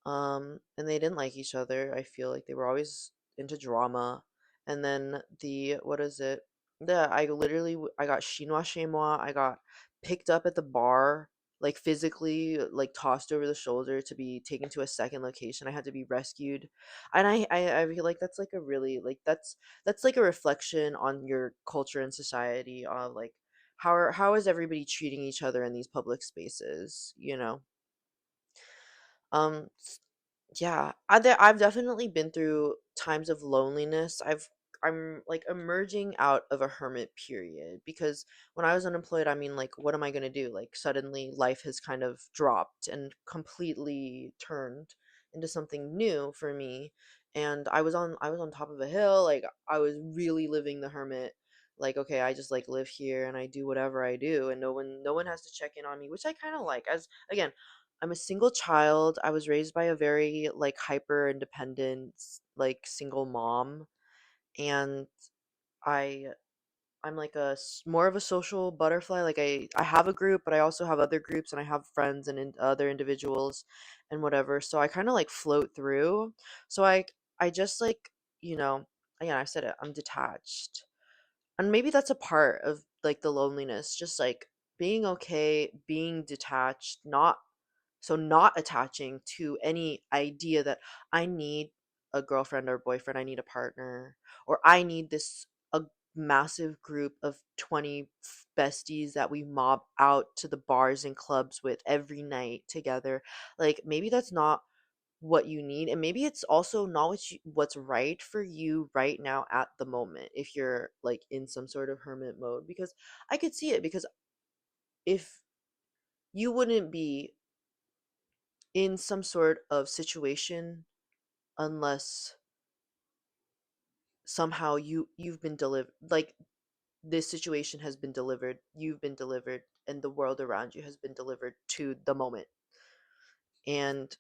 and they didn't like each other. I feel like they were always into drama. And then the what is it? Yeah, I got chinois chez moi. I got picked up at the bar, like physically, like tossed over the shoulder to be taken to a second location. I had to be rescued, and I feel like that's like a really like that's like a reflection on your culture and society of like how is everybody treating each other in these public spaces, you know? Um, yeah, I've definitely been through times of loneliness. I'm like emerging out of a hermit period because when I was unemployed, I mean, like, what am I gonna do? Like, suddenly life has kind of dropped and completely turned into something new for me. And I was on top of a hill, like I was really living the hermit. Like, okay, I just like live here and I do whatever I do, and no one has to check in on me, which I kind of like. As again, I'm a single child. I was raised by a very like hyper independent like single mom, and I I'm like more of a social butterfly. Like I have a group, but I also have other groups, and I have friends and other individuals and whatever. So I kind of like float through. So I just like, you know, again, I said it, I'm detached. And maybe that's a part of like the loneliness, just like being okay, being detached, not attaching to any idea that I need a girlfriend or boyfriend, I need a partner, or I need this a massive group of 20 besties that we mob out to the bars and clubs with every night together. Like maybe that's not what you need, and maybe it's also not what's right for you right now at the moment if you're like in some sort of hermit mode, because I could see it, because if you wouldn't be in some sort of situation unless somehow you've been delivered, like this situation has been delivered, you've been delivered, and the world around you has been delivered to the moment. And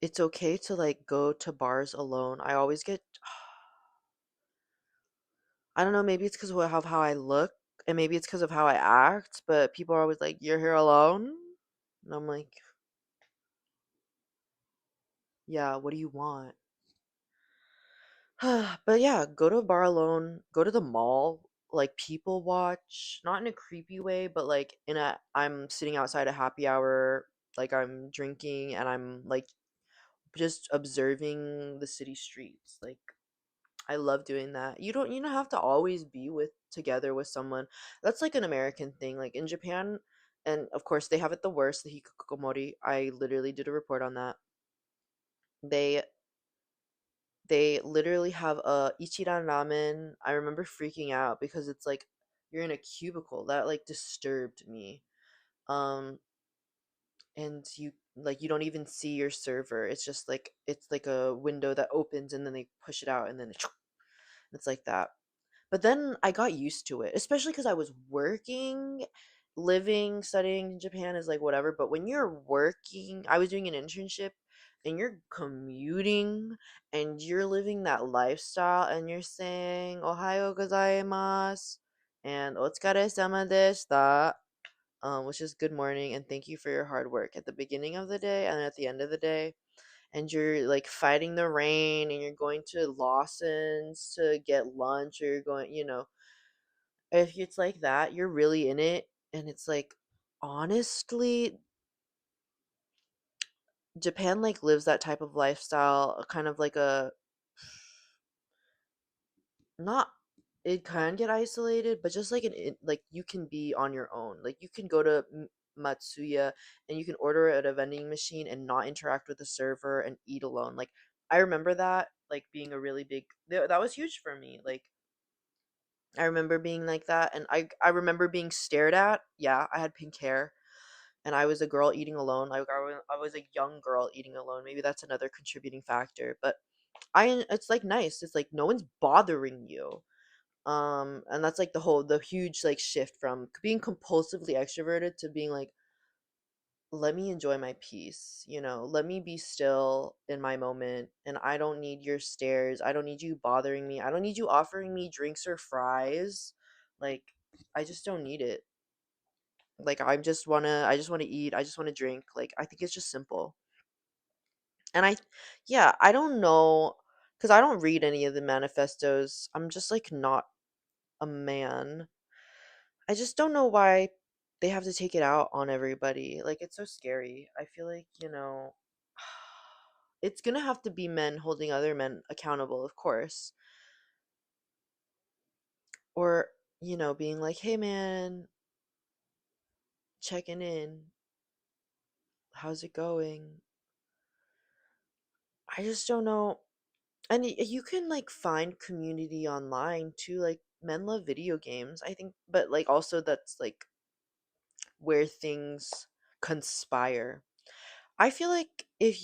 it's okay to like go to bars alone. I always get, I don't know, maybe it's because of how I look, and maybe it's because of how I act, but people are always like, "You're here alone?" And I'm like, "Yeah, what do you want?" But yeah, go to a bar alone, go to the mall, like people watch, not in a creepy way, but like in a I'm sitting outside a happy hour, like I'm drinking and I'm like just observing the city streets. Like I love doing that. You don't have to always be with together with someone. That's like an American thing. Like in Japan, and of course they have it the worst, the hikikomori. I literally did a report on that. They they literally have a Ichiran ramen. I remember freaking out because it's like you're in a cubicle. That like disturbed me. Um and you don't even see your server. It's just like it's like a window that opens and then they push it out and then it's like that. But then I got used to it, especially because I was working, living, studying in Japan is like whatever. But when you're working, I was doing an internship and you're commuting and you're living that lifestyle and you're saying Ohayo gozaimasu and Otsukare-sama deshita, which is good morning and thank you for your hard work at the beginning of the day and at the end of the day, and you're like fighting the rain and you're going to Lawson's to get lunch, or you're going, if it's like that, you're really in it. And it's like, honestly, Japan like lives that type of lifestyle, kind of like a not it can get isolated, but just like like you can be on your own. Like you can go to Matsuya and you can order at a vending machine and not interact with the server and eat alone. Like I remember that like being a really big that was huge for me. Like I remember being like that, and I remember being stared at. Yeah, I had pink hair and I was a girl eating alone. Like I was a young girl eating alone. Maybe that's another contributing factor, but I it's like nice. It's like no one's bothering you, and that's like the huge like shift from being compulsively extroverted to being like, let me enjoy my peace, let me be still in my moment, and I don't need your stares, I don't need you bothering me, I don't need you offering me drinks or fries. Like I just don't need it. Like I just want to eat, I just want to drink. Like I think it's just simple. And yeah, I don't know, because I don't read any of the manifestos. I'm just like not a man. I just don't know why they have to take it out on everybody. Like, it's so scary. I feel like, it's gonna have to be men holding other men accountable, of course. Or, being like, hey man, checking in. How's it going? I just don't know. And you can, like, find community online too. Like, men love video games, I think. But, like, also that's, like, where things conspire. I feel like if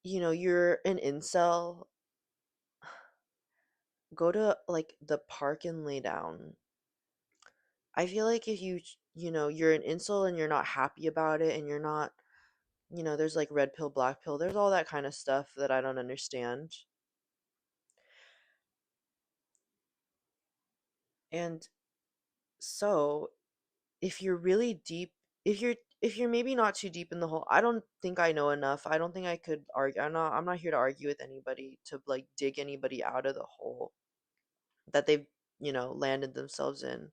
you're an incel, go to like the park and lay down. I feel like if you you're an incel and you're not happy about it and you're not, there's like red pill, black pill. There's all that kind of stuff that I don't understand. And so, if you're really deep, if you're maybe not too deep in the hole, I don't think I know enough. I don't think I could argue. I'm not here to argue with anybody to like dig anybody out of the hole that they've, landed themselves in.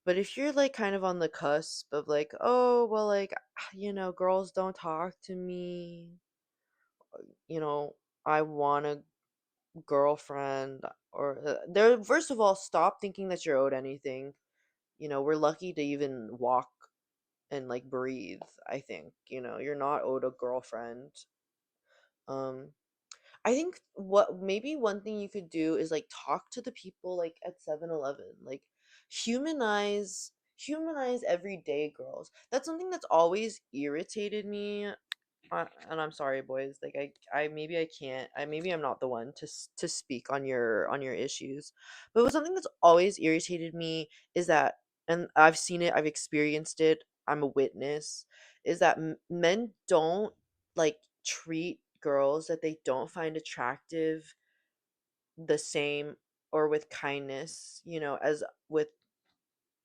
But if you're like kind of on the cusp of like, oh, well, like, girls don't talk to me, you know, I want a girlfriend, or there, first of all, stop thinking that you're owed anything. We're lucky to even walk and like breathe, I think. You're not owed a girlfriend. Um, I think what maybe one thing you could do is like talk to the people like at 7-Eleven, like humanize everyday girls. That's something that's always irritated me. And I'm sorry, boys. Like I maybe I can't. Maybe I'm not the one to speak on your issues. But something that's always irritated me is that, and I've seen it, I've experienced it, I'm a witness, is that men don't like treat girls that they don't find attractive the same or with kindness, as with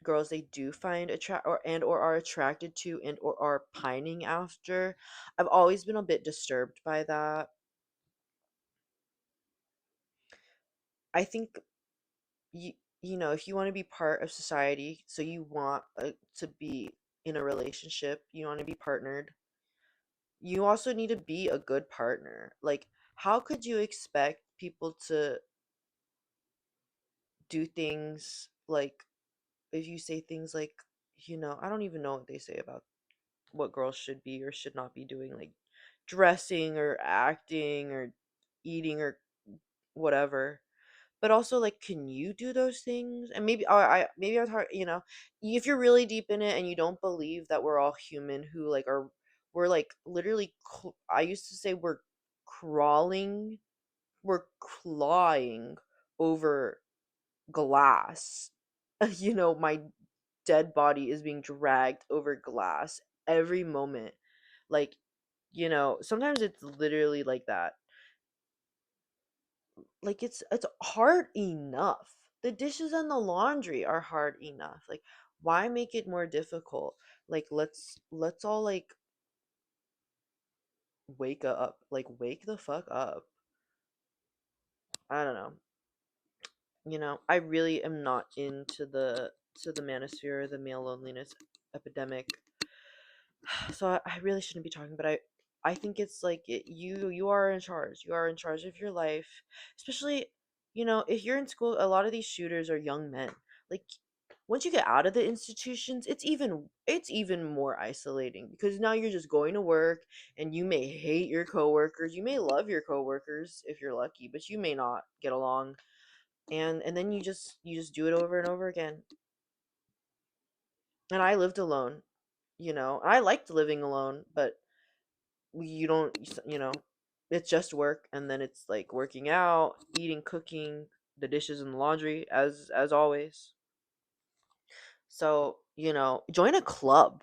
girls they do find attract or are attracted to and or are pining after. I've always been a bit disturbed by that. I think you if you want to be part of society, so you want to be in a relationship, you want to be partnered, you also need to be a good partner. Like, how could you expect people to do things like, if you say things like, I don't even know what they say about what girls should be or should not be doing, like dressing or acting or eating or whatever. But also, like, can you do those things? And maybe maybe I was hard, if you're really deep in it and you don't believe that we're all human who like are we're like literally I used to say we're clawing over glass. My dead body is being dragged over glass every moment. Like, sometimes it's literally like that. Like, it's hard enough. The dishes and the laundry are hard enough. Like, why make it more difficult? Like, let's all like wake up. Like, wake the fuck up. I don't know. I really am not into the manosphere, the male loneliness epidemic. So I really shouldn't be talking, but I think it's like you are in charge. You are in charge of your life, especially if you're in school. A lot of these shooters are young men. Like, once you get out of the institutions, it's even more isolating because now you're just going to work and you may hate your coworkers. You may love your coworkers if you're lucky, but you may not get along, and then you just do it over and over again. And I lived alone, I liked living alone, but you don't it's just work, and then it's like working out, eating, cooking, the dishes and the laundry, as always. So, join a club,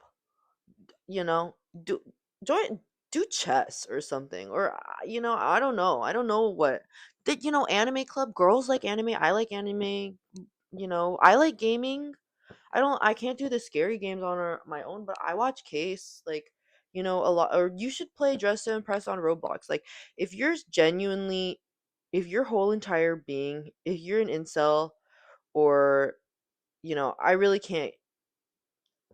you know do join do chess or something, or I don't know what. Did anime club? Girls like anime, I like anime, I like gaming. I can't do the scary games on my own, but I watch Case, like, a lot. Or you should play Dress to Impress on Roblox. Like, if you're genuinely, if your whole entire being, if you're an incel, or I really can't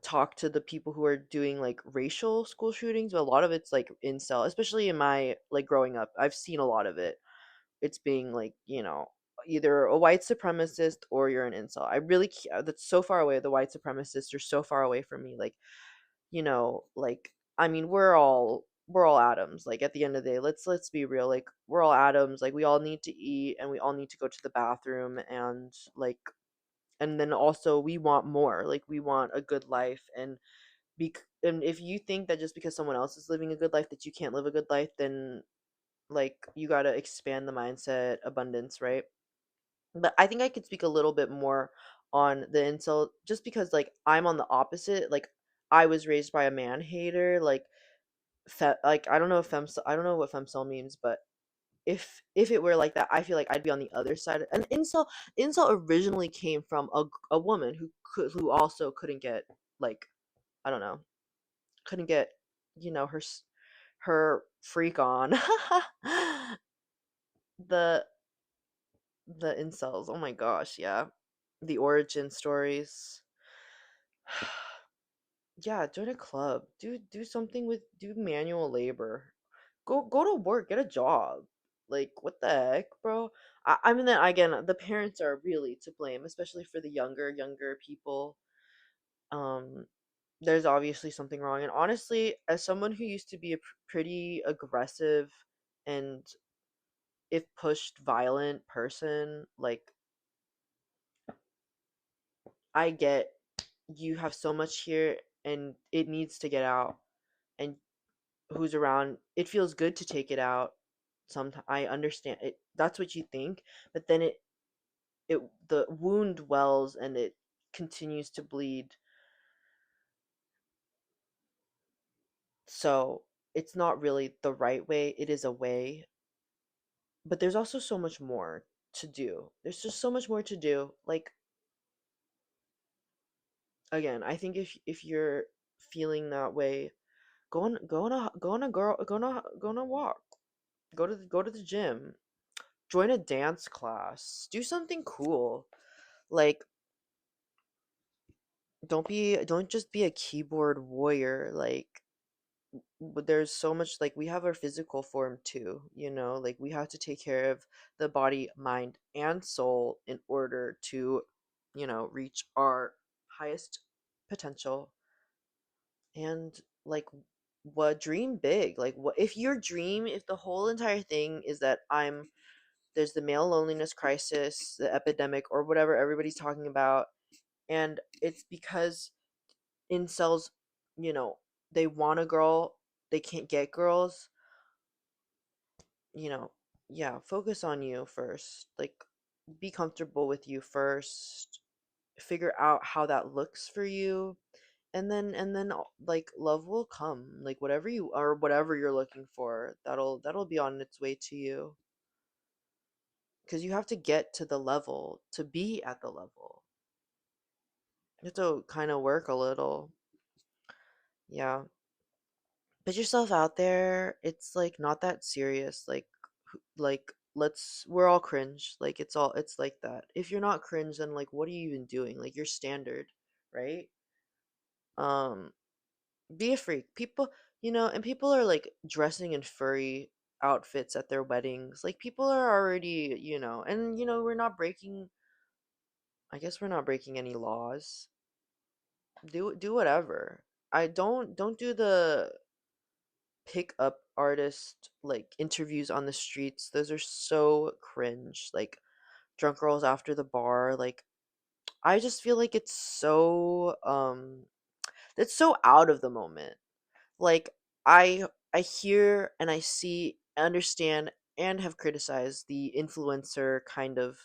talk to the people who are doing like racial school shootings, but a lot of it's like incel, especially in my like growing up. I've seen a lot of it. It's being like, either a white supremacist or you're an incel. I really that's so far away. The white supremacists are so far away from me. Like, like, I mean, we're all atoms. Like, at the end of the day, let's be real. Like, we're all atoms. Like, we all need to eat and we all need to go to the bathroom, and like, and then also we want more. Like, we want a good life, and if you think that just because someone else is living a good life that you can't live a good life, then like you gotta expand the mindset, abundance, right? But I think I could speak a little bit more on the incel just because like I'm on the opposite. Like I was raised by a man hater. Like like I don't know what femcel means, but if it were like that, I feel like I'd be on the other side. And incel originally came from a woman who also couldn't get like I don't know couldn't get her freak on the the incels. Oh my gosh, yeah, the origin stories. Yeah, join a club. Do something with do manual labor. Go to work, get a job. Like what the heck, bro? I mean then again, the parents are really to blame, especially for the younger people. Um there's obviously something wrong. And honestly, as someone who used to be a pretty aggressive and if pushed violent person, like I get you have so much here and it needs to get out and who's around it feels good to take it out. Sometimes I understand it, that's what you think, but then it the wound wells and it continues to bleed. So it's not really the right way, it is a way, but there's also so much more to do. There's just so much more to do. Like again, I think if you're feeling that way, go on a walk. Go to the gym. Join a dance class. Do something cool. Like don't just be a keyboard warrior. Like but there's so much like we have our physical form too, like we have to take care of the body, mind, and soul in order to, reach our highest potential. And like what dream big. Like what if your dream, if the whole entire thing is that there's the male loneliness crisis, the epidemic, or whatever everybody's talking about, and it's because incels, you know, they want a girl, they can't get girls, you know, yeah, focus on you first. Like, be comfortable with you first. Figure out how that looks for you, and then like love will come. Like whatever you or whatever you're looking for, that'll be on its way to you. Because you have to get to the level to be at the level. You have to kind of work a little. Yeah. Put yourself out there. It's like not that serious. Like we're all cringe. Like it's like that. If you're not cringe, then like what are you even doing? Like your standard, right? Um be a freak. People, and people are like dressing in furry outfits at their weddings. Like people are already, and we're not breaking I guess we're not breaking any laws. Do whatever. I don't do the pick up artist like interviews on the streets. Those are so cringe. Like drunk girls after the bar. Like I just feel like it's so out of the moment. Like I hear and I see, understand and have criticized the influencer kind of,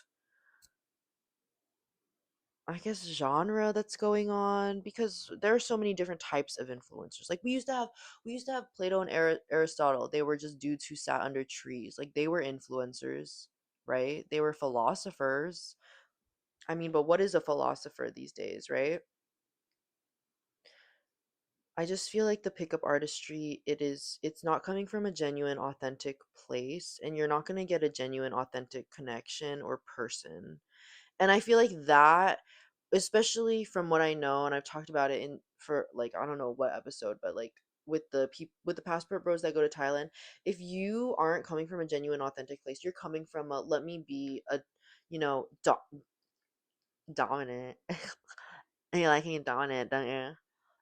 I guess, genre that's going on, because there are so many different types of influencers. Like we used to have Plato and Aristotle. They were just dudes who sat under trees. Like they were influencers, right? They were philosophers. I mean, but what is a philosopher these days, right? I just feel like the pickup artistry, it's not coming from a genuine, authentic place, and you're not gonna get a genuine, authentic connection or person. And I feel like that, especially from what I know, and I've talked about it in for like I don't know what episode, but like with the passport bros that go to Thailand, if you aren't coming from a genuine, authentic place, you're coming from a let me be a, you know, dominant. And you like being dominant, don't you?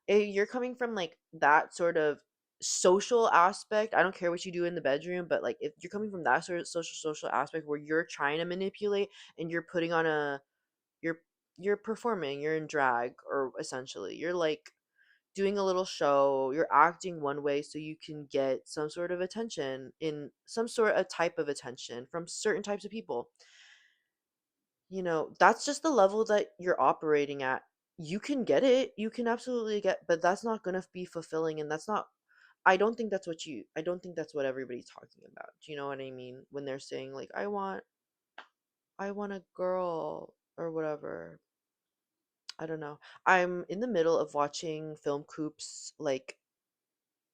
If you're coming from like that sort of social aspect, I don't care what you do in the bedroom, but like if you're coming from that sort of social aspect where you're trying to manipulate and you're putting on you're you're performing, you're in drag, or essentially you're like doing a little show, you're acting one way so you can get some sort of attention, in some sort of type of attention from certain types of people. that's just the level that you're operating at. You can get it. You can absolutely get, but that's not going to be fulfilling. And that's not, I don't think that's what everybody's talking about. Do you know what I mean? When they're saying, like, I want a girl or whatever. I don't know. I'm in the middle of watching Film Coop's, like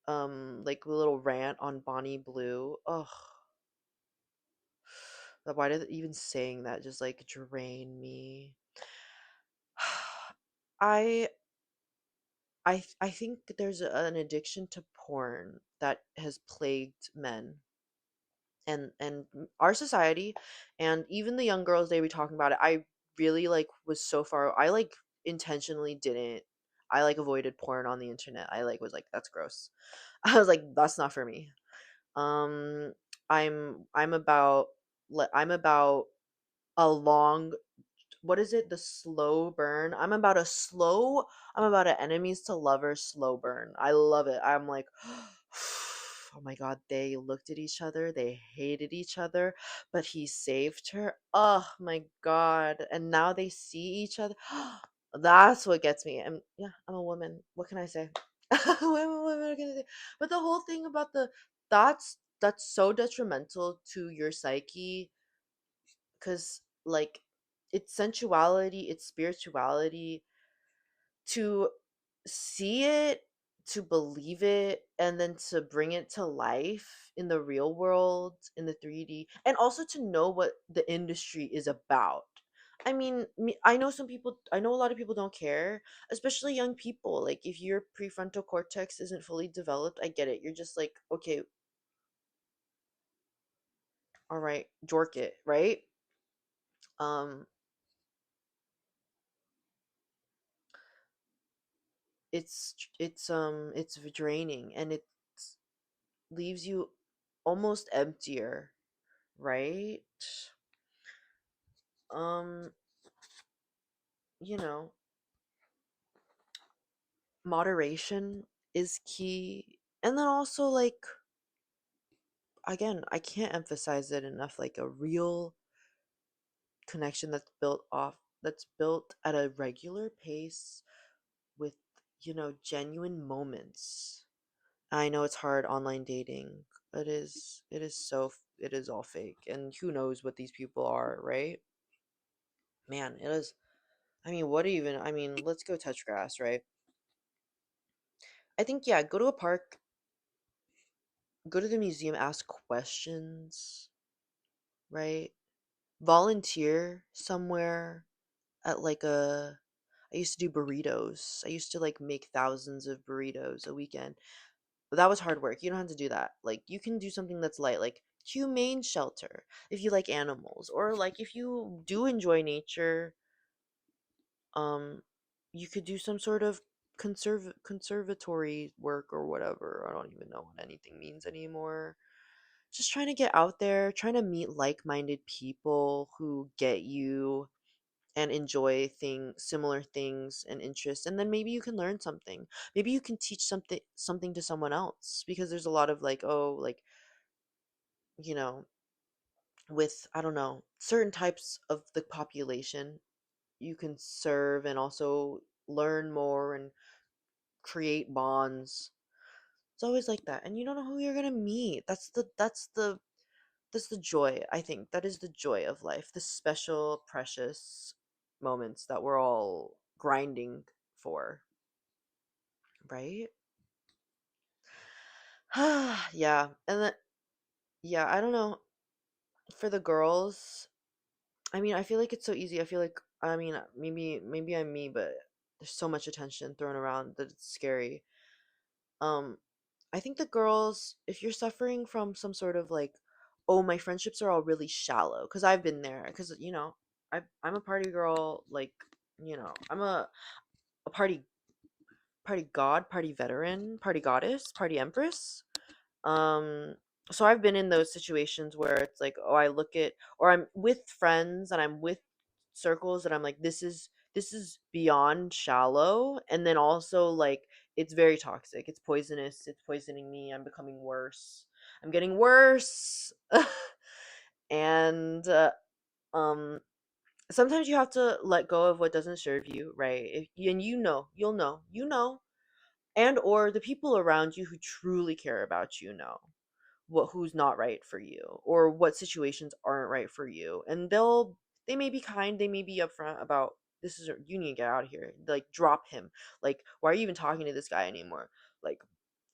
a little rant on Bonnie Blue. Ugh, why did even saying that just like drain me? I I think there's an addiction to porn that has plagued men and our society, and even the young girls they be talking about it. I really like was so far. I like intentionally didn't. I like avoided porn on the internet. I like was like that's gross. I was like that's not for me. Um, I'm about I'm about a long, what is it, the slow burn. I'm about an enemies to lovers slow burn. I love it. I'm like oh my god, they looked at each other, they hated each other, but he saved her. Oh my god, and now they see each other. That's what gets me. And yeah, I'm a woman, what can I say? What can I say? But the whole thing about the that's so detrimental to your psyche, because like it's sensuality, it's spirituality, to see it, to believe it, and then to bring it to life in the real world, in the 3D, and also to know what the industry is about. I mean, I know I know a lot of people don't care, especially young people. Like, if your prefrontal cortex isn't fully developed, I get it. You're just like, okay, all right, jork it, right? Um, it's draining, and it leaves you almost emptier, right? um you know Moderation is key, and then also, like, again, I can't emphasize it enough, like a real connection that's built at a regular pace with, genuine moments. I know it's hard online dating. It is all fake, and who knows what these people are, right? Man, it is. I mean, what even? I mean, let's go touch grass, right? I think, yeah, go to a park, go to the museum, ask questions, right? Volunteer somewhere at like a. I used to do burritos. I used to like make thousands of burritos a weekend. But that was hard work. You don't have to do that. Like, you can do something that's light, like humane shelter if you like animals, or like if you do enjoy nature. um you could do some sort of conservatory work or whatever. I don't even know what anything means anymore. Just trying to get out there, trying to meet like-minded people who get you and enjoy similar things and interests, and then maybe you can learn something. Maybe you can teach something to someone else, because there's a lot of, like, oh, like, you know with, I don't know, certain types of the population, you can serve and also learn more and create bonds. It's always like that, and you don't know who you're gonna meet. That's the joy. I think that is the joy of life, the special, precious moments that we're all grinding for, right? Yeah, and then, yeah, I don't know. For the girls, I mean, I feel like it's so easy. I feel like, I mean, maybe I'm me, but there's so much attention thrown around that it's scary. Um, I think the girls, if you're suffering from some sort of, like, oh, my friendships are all really shallow, because I've been there, because, I'm a party girl, like, I'm a party god, party veteran, party goddess, party empress. Um, so I've been in those situations where it's like, oh, I look at, or I'm with friends and I'm with circles that I'm like, this is beyond shallow, and then also, like, it's very toxic. It's poisonous. It's poisoning me. I'm becoming worse. I'm getting worse. And um sometimes you have to let go of what doesn't serve you, right? And you'll know, and or the people around you who truly care about you know what who's not right for you or what situations aren't right for you, and they may be kind, they may be upfront about this is you need to get out of here, like drop him, like why are you even talking to this guy anymore, like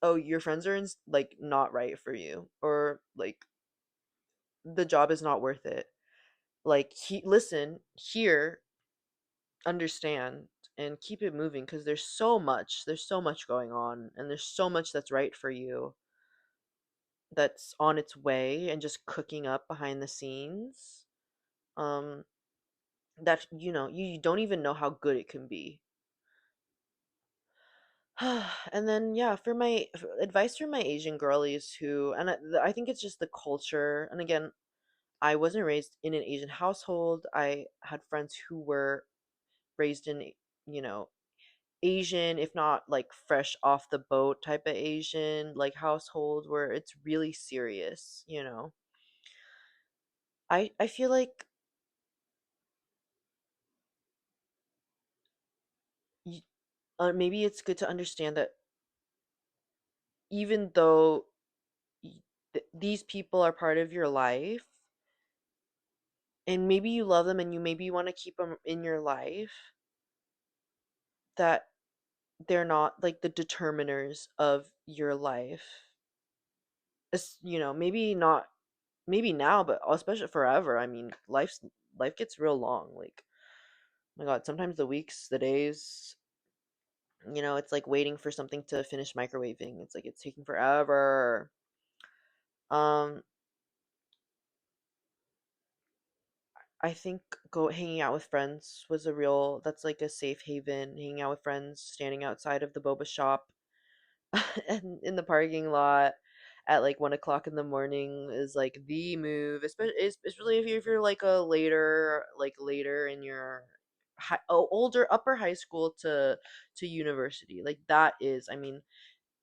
oh your friends are like not right for you, or like the job is not worth it, like listen here, understand, and keep it moving because there's so much going on, and there's so much that's right for you that's on its way and just cooking up behind the scenes, um that you don't even know how good it can be. And then yeah, advice for my Asian girlies who, and I think it's just the culture, and again, I wasn't raised in an Asian household. I had friends who were raised in, you know, Asian, if not like fresh off the boat type of Asian, like household where it's really serious. I feel like y maybe it's good to understand that even though these people are part of your life, and maybe you love them and you maybe want to keep them in your life, that they're not like the determiners of your life. Maybe not, maybe now, but especially forever. I mean, life gets real long. Like, oh my God, sometimes the weeks, the days, it's like waiting for something to finish microwaving. It's like it's taking forever. Um, I think go hanging out with friends was that's like a safe haven. Hanging out with friends, standing outside of the boba shop and in the parking lot at like 1 o'clock in the morning is like the move, especially if you're like later in your older upper high school to university. Like that is, I mean,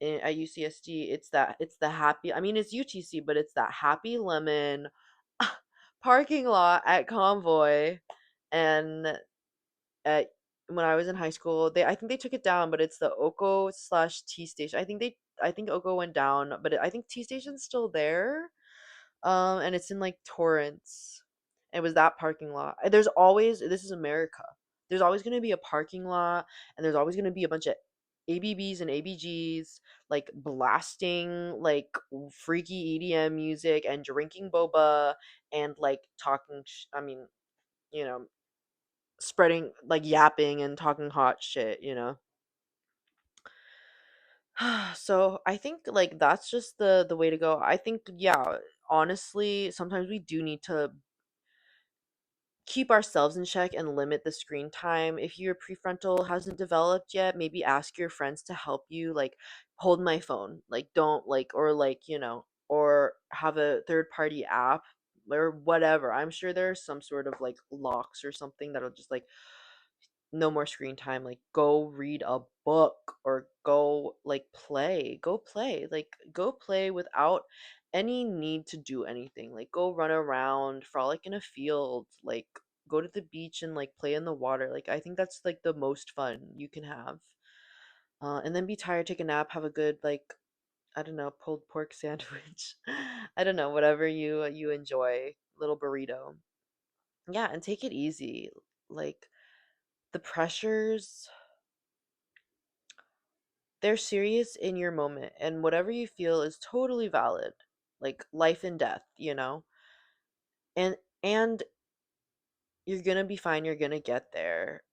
at UCSD, it's the happy. I mean, it's UTC, but it's that happy lemon parking lot at Convoy, and at when I was in high school, I think they took it down, but it's the Oko slash T station. I think Oko went down, but I think T station's still there. And it's in like Torrance. It was that parking lot. There's always, this is America. There's always going to be a parking lot, and there's always going to be a bunch of ABBs and ABGs like blasting like freaky EDM music and drinking boba and like talking. I mean, you know, spreading like yapping and talking hot shit. So I think like that's just the way to go. I think yeah, honestly, sometimes we do need to keep ourselves in check and limit the screen time. If your prefrontal hasn't developed yet, maybe ask your friends to help you, like hold my phone, like don't like, or like, or have a third party app or whatever. I'm sure there's some sort of like locks or something that'll just like no more screen time, like go read a book or go play, like go play without any need to do anything, like go run around, frolic in a field, like go to the beach and like play in the water. Like I think that's like the most fun you can have. And then be tired, take a nap, have a good like, I don't know, pulled pork sandwich. I don't know, whatever you enjoy, little burrito. Yeah, and take it easy. Like the pressures, they're serious in your moment, and whatever you feel is totally valid. Like life and death. And you're gonna be fine, you're gonna get there.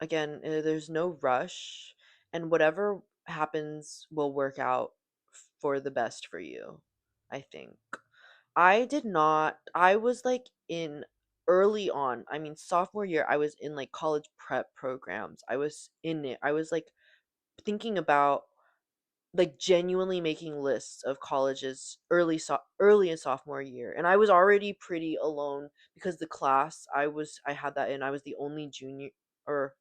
Again, there's no rush, and whatever happens will work out for the best for you, I think. I did not, I was like in early on, I mean, sophomore year, I was in like college prep programs. I was in it. I was like thinking about like genuinely making lists of colleges early in sophomore year, and I was already pretty alone because the class I had that in, I was the only junior, or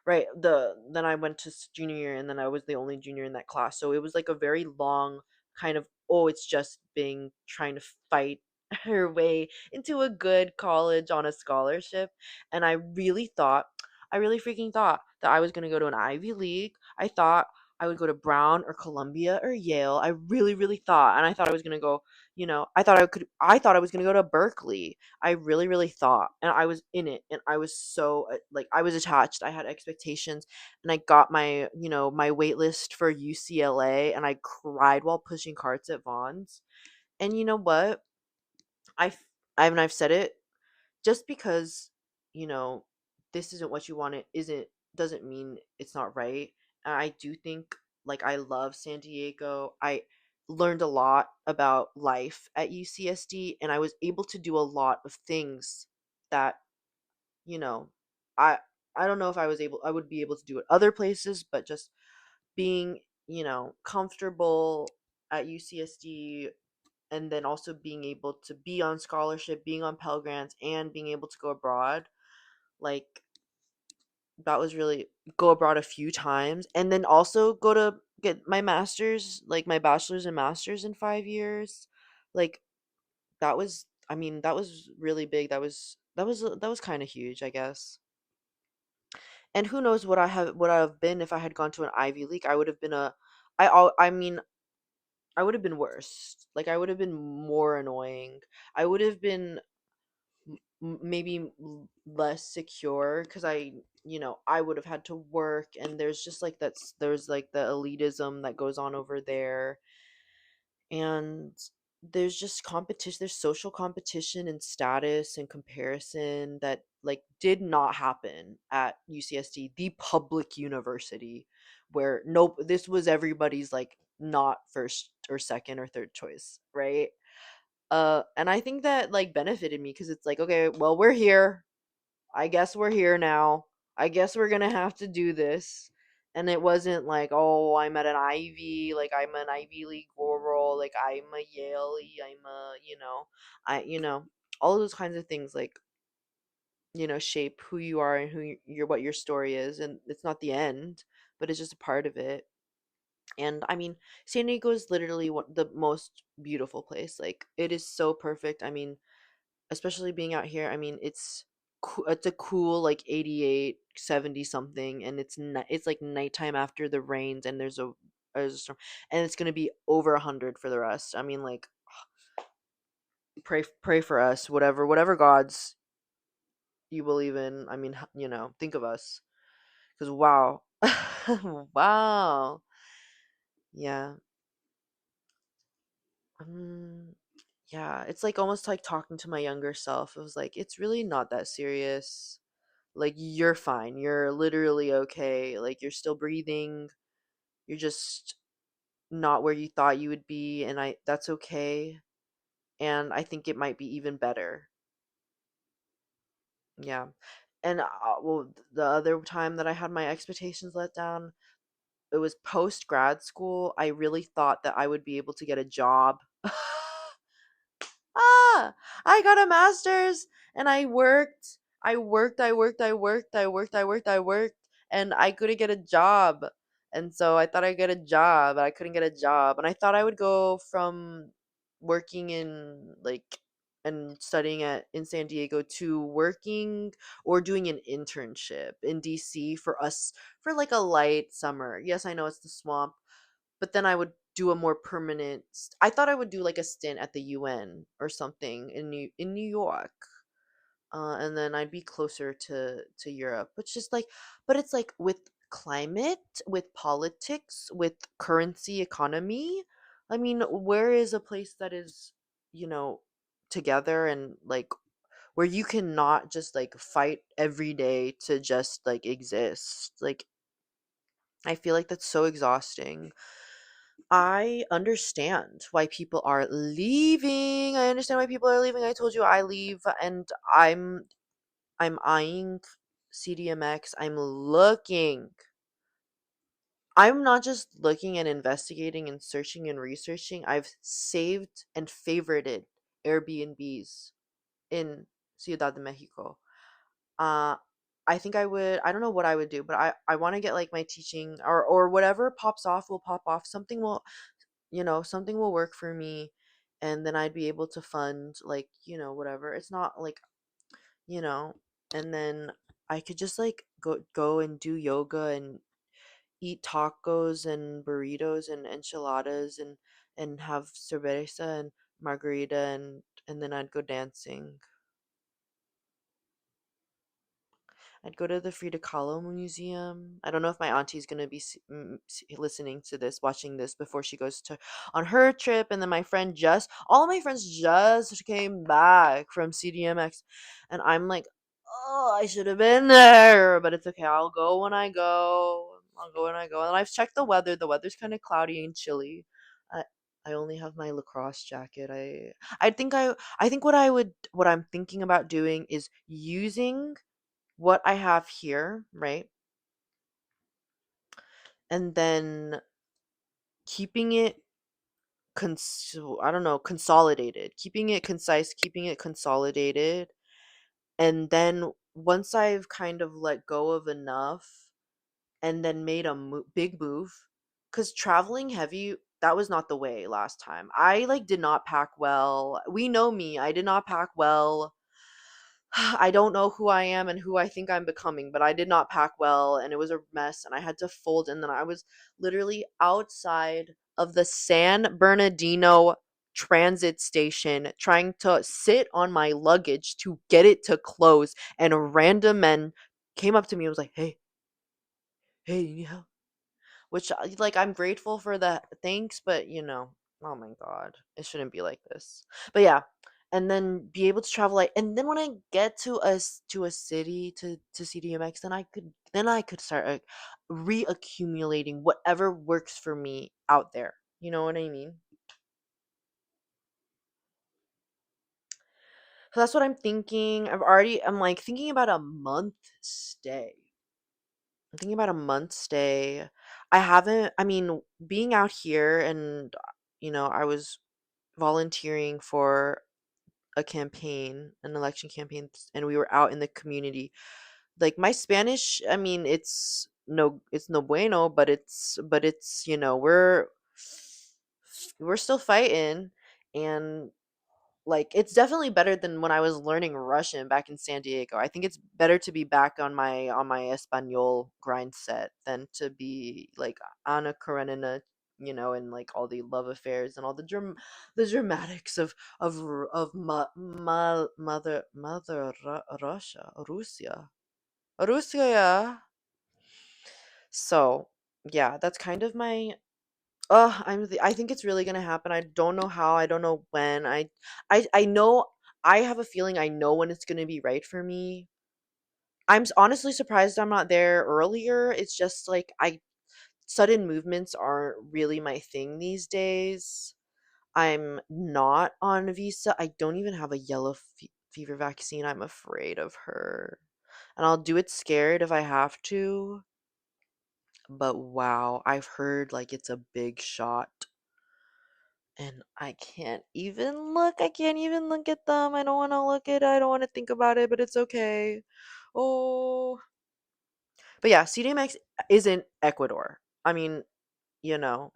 right, then I went to junior year, and then I was the only junior in that class, so it was like a very long kind of, oh, it's just being trying to fight her way into a good college on a scholarship. And I really freaking thought that I was going to go to an Ivy League. I thought I would go to Brown or Columbia or Yale. I really, really thought. And I thought I was going to go, I thought I was going to go to Berkeley. I really, really thought. And I was in it. And I was so, like, I was attached. I had expectations. And I got my wait list for UCLA. And I cried while pushing carts at Vaughn's. And you know what? I've I've said it, just because, you know, this isn't what you want, it isn't doesn't mean it's not right. And I do think, like, I love San Diego. I learned a lot about life at UCSD, and I was able to do a lot of things that, you know, I I don't know if I would be able to do it other places, but just being, comfortable at UCSD, and then also being able to be on scholarship, being on Pell Grants, and being able to go abroad, like, that was really go abroad a few times, and then also go to get my master's, like my bachelor's and master's in 5 years. Like, I mean, that was really big. That was kind of huge, I guess. And who knows what I have been if I had gone to an Ivy League. I would have been I mean, I would have been worse. Like, I would have been more annoying. I would have been maybe less secure, because I would have had to work, and there's like the elitism that goes on over there, and there's just competition, there's social competition and status and comparison that, like, did not happen at UCSD, the public university, where nope, this was everybody's, like, not first or second or third choice, right? And I think that, like, benefited me, because it's like, okay, well, we're here. I guess we're here now. I guess we're gonna have to do this. And it wasn't like, oh, I'm at an Ivy, like, I'm an Ivy League girl, like, I'm a Yale, I'm a, all of those kinds of things, like, shape who you are and what your story is. And it's not the end, but it's just a part of it. And I mean, San Diego is literally the most beautiful place. Like, it is so perfect. I mean, especially being out here, I mean, it's a cool, like, 88, 70 something, and it's like nighttime after the rains, and there's a storm, and it's going to be over 100 for the rest. I mean, like, pray for us, whatever gods you believe in. I mean, think of us, cuz wow. Wow. Yeah. Um, yeah, it's like almost like talking to my younger self. It was like, it's really not that serious. Like, you're fine. You're literally okay. Like, you're still breathing. You're just not where you thought you would be, and I that's okay. And I think it might be even better. Yeah. And well, the other time that I had my expectations let down, it was post grad school. I really thought that I would be able to get a job. Ah, I got a master's, and I worked. I worked, and I couldn't get a job. And so I thought I'd get a job, but I couldn't get a job. And I thought I would go from working in, like, and studying at in San Diego, to working or doing an internship in DC for us, for like a light summer. Yes, I know it's the swamp, but then I would do a more permanent I thought I would do, like, a stint at the UN or something in New York. And then I'd be closer to Europe. But it's like, with climate, with politics, with currency, economy. I mean, where is a place that is, you know, together, and, like, where you cannot just, like, fight every day to just, like, exist? Like, I feel like that's so exhausting. I understand why people are leaving. I understand why people are leaving. I told you I leave, and I'm eyeing CDMX. I'm not just looking and investigating and searching and researching. I've saved and favorited Airbnbs in Ciudad de Mexico. Uh I think I don't know what I would do, but I want to get, like, my teaching, or whatever pops off will pop off. Something will work for me. and then I'd be able to fund, like, whatever. It's not like, you know, and then I could just like go and do yoga and eat tacos and burritos and enchiladas and have cerveza and margarita and then I'd go dancing. I'd go to the Frida Kahlo Museum. I don't know if my auntie's gonna be listening to this, watching this before she goes to on her trip. And then all of my friends just came back from CDMX, and I'm like, oh, I should have been there, but it's okay. I'll go when I go. I'll go when I go. And I've checked the weather. The weather's kind of cloudy and chilly. I I only have my lacrosse jacket. I think what I'm thinking about doing is using what I have here, right? And then keeping it I don't know, consolidated. Keeping it concise, keeping it consolidated. And then once I've kind of let go of enough and then made a big move, cuz traveling heavy, that was not the way last time. I like did not pack well. We know me. I did not pack well. I don't know who I am and who I think I'm becoming, but I did not pack well and it was a mess and I had to fold, and then I was literally outside of the San Bernardino transit station trying to sit on my luggage to get it to close, and a random man came up to me and was like, "Hey, you need help?" Which, like, I'm grateful for the thanks, but oh my god, it shouldn't be like this. But yeah, and then be able to travel, like, and then when I get to a city to CDMX, then I could start reaccumulating whatever works for me out there. You know what I mean? So that's what I'm thinking. I'm like thinking about a month stay. I'm thinking about a month stay. I mean, being out here and, I was volunteering for a campaign, an election campaign, and we were out in the community. Like my Spanish, I mean, it's no bueno, but it's, we're still fighting, and like it's definitely better than when I was learning Russian back in San Diego. I think it's better to be back on my Espanol grind set than to be like Anna Karenina, and like all the love affairs and all the dramatics of Russia, yeah. So yeah, that's kind of my. I think it's really gonna happen. I don't know how. I don't know when. I know. I have a feeling I know when it's gonna be right for me. Honestly surprised I'm not there earlier. It's just like I sudden movements aren't really my thing these days. I'm not on a visa. I don't even have a yellow fever vaccine. I'm afraid of her, and I'll do it scared if I have to. But wow, I've heard like it's a big shot. And I can't even look. I can't even look at them. I don't want to look at it. I don't want to think about it, but it's okay. Oh. But yeah, CDMX is in Ecuador. I mean,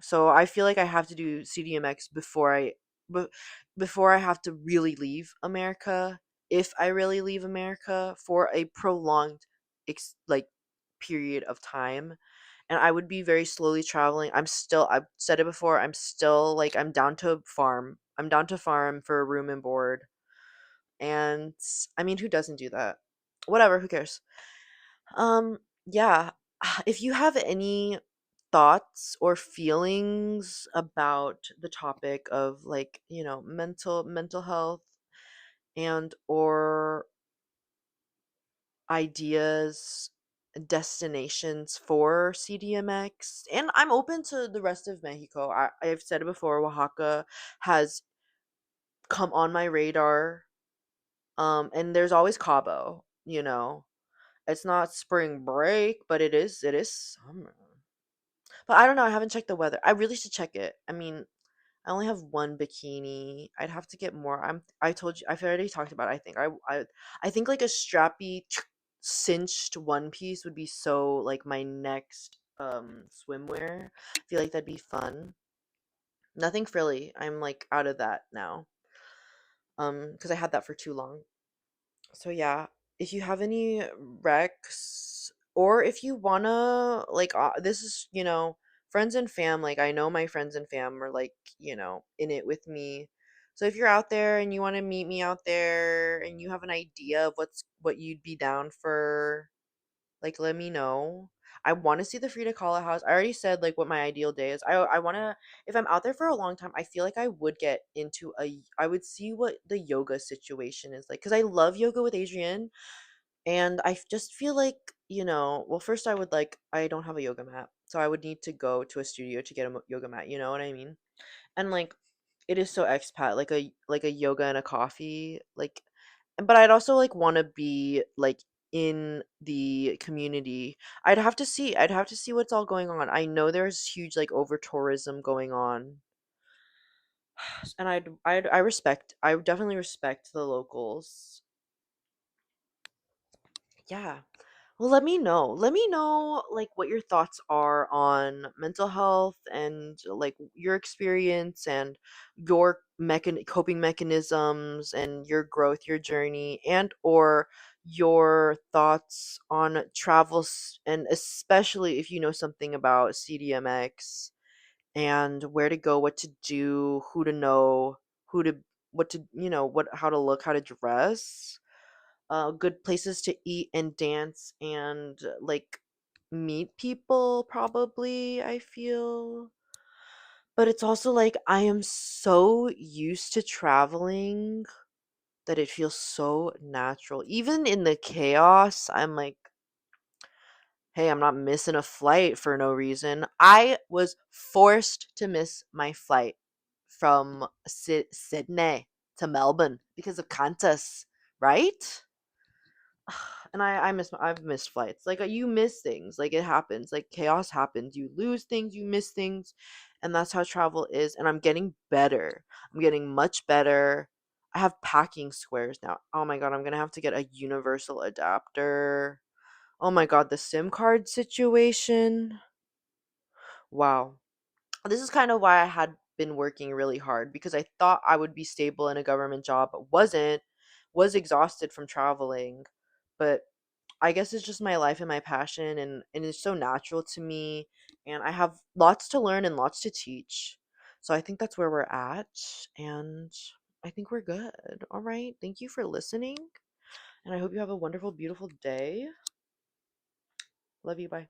so I feel like I have to do CDMX be- before I have to really leave America, if I really leave America for a prolonged like period of time. And I would be very slowly traveling. I've said it before, I'm still like I'm down to farm. I'm down to farm for a room and board. And I mean, who doesn't do that? Whatever, who cares? Yeah. If you have any thoughts or feelings about the topic of like, mental health and or ideas, destinations for CDMX, and I'm open to the rest of Mexico. I've said it before, Oaxaca has come on my radar. And there's always Cabo. It's not spring break, but it is summer. But I don't know, I haven't checked the weather. I really should check it. I mean, I only have one bikini. I'd have to get more. I told you I've already talked about it, I think. I think like a strappy cinched one piece would be so like my next swimwear. I feel like that'd be fun. Nothing frilly. I'm like out of that now. Because I had that for too long. So yeah, if you have any recs, or if you wanna like this is, friends and fam, like I know my friends and fam are like, in it with me. So if you're out there and you want to meet me out there and you have an idea of what you'd be down for, like let me know. I want to see the Frida Kahlo house. I already said like what my ideal day is. I want to, if I'm out there for a long time, I feel like I would get into I would see what the yoga situation is like, cuz I love yoga with Adrienne, and just feel like, well, first I don't have a yoga mat. So I would need to go to a studio to get a yoga mat, you know what I mean? And like it is so expat, like a yoga and a coffee, like, but I'd also like want to be like in the community. I'd have to see what's all going on. I know there's huge like over tourism going on. And I definitely respect the locals. Yeah. Well, let me know. Let me know like what your thoughts are on mental health and like your experience and your coping mechanisms and your growth, your journey, and or your thoughts on travels, and especially if you know something about CDMX and where to go, what to do, who to know, who to what to, what how to look, how to dress, good places to eat and dance and like meet people, probably, I feel. But it's also like I am so used to traveling that it feels so natural. Even in the chaos, I'm like, hey, I'm not missing a flight for no reason. I was forced to miss my flight from Sydney to Melbourne because of Qantas, right? And I've missed flights. Like you miss things. Like it happens. Like chaos happens. You lose things, you miss things, and that's how travel is. And I'm getting better. I'm getting much better. I have packing squares now. Oh my god, I'm gonna have to get a universal adapter. Oh my god, the SIM card situation. Wow. This is kind of why I had been working really hard, because I thought I would be stable in a government job, but wasn't. Was exhausted from traveling, but I guess it's just my life and my passion, and it's so natural to me, and I have lots to learn and lots to teach. So I think that's where we're at, and I think we're good. All right. Thank you for listening, and I hope you have a wonderful, beautiful day. Love you. Bye.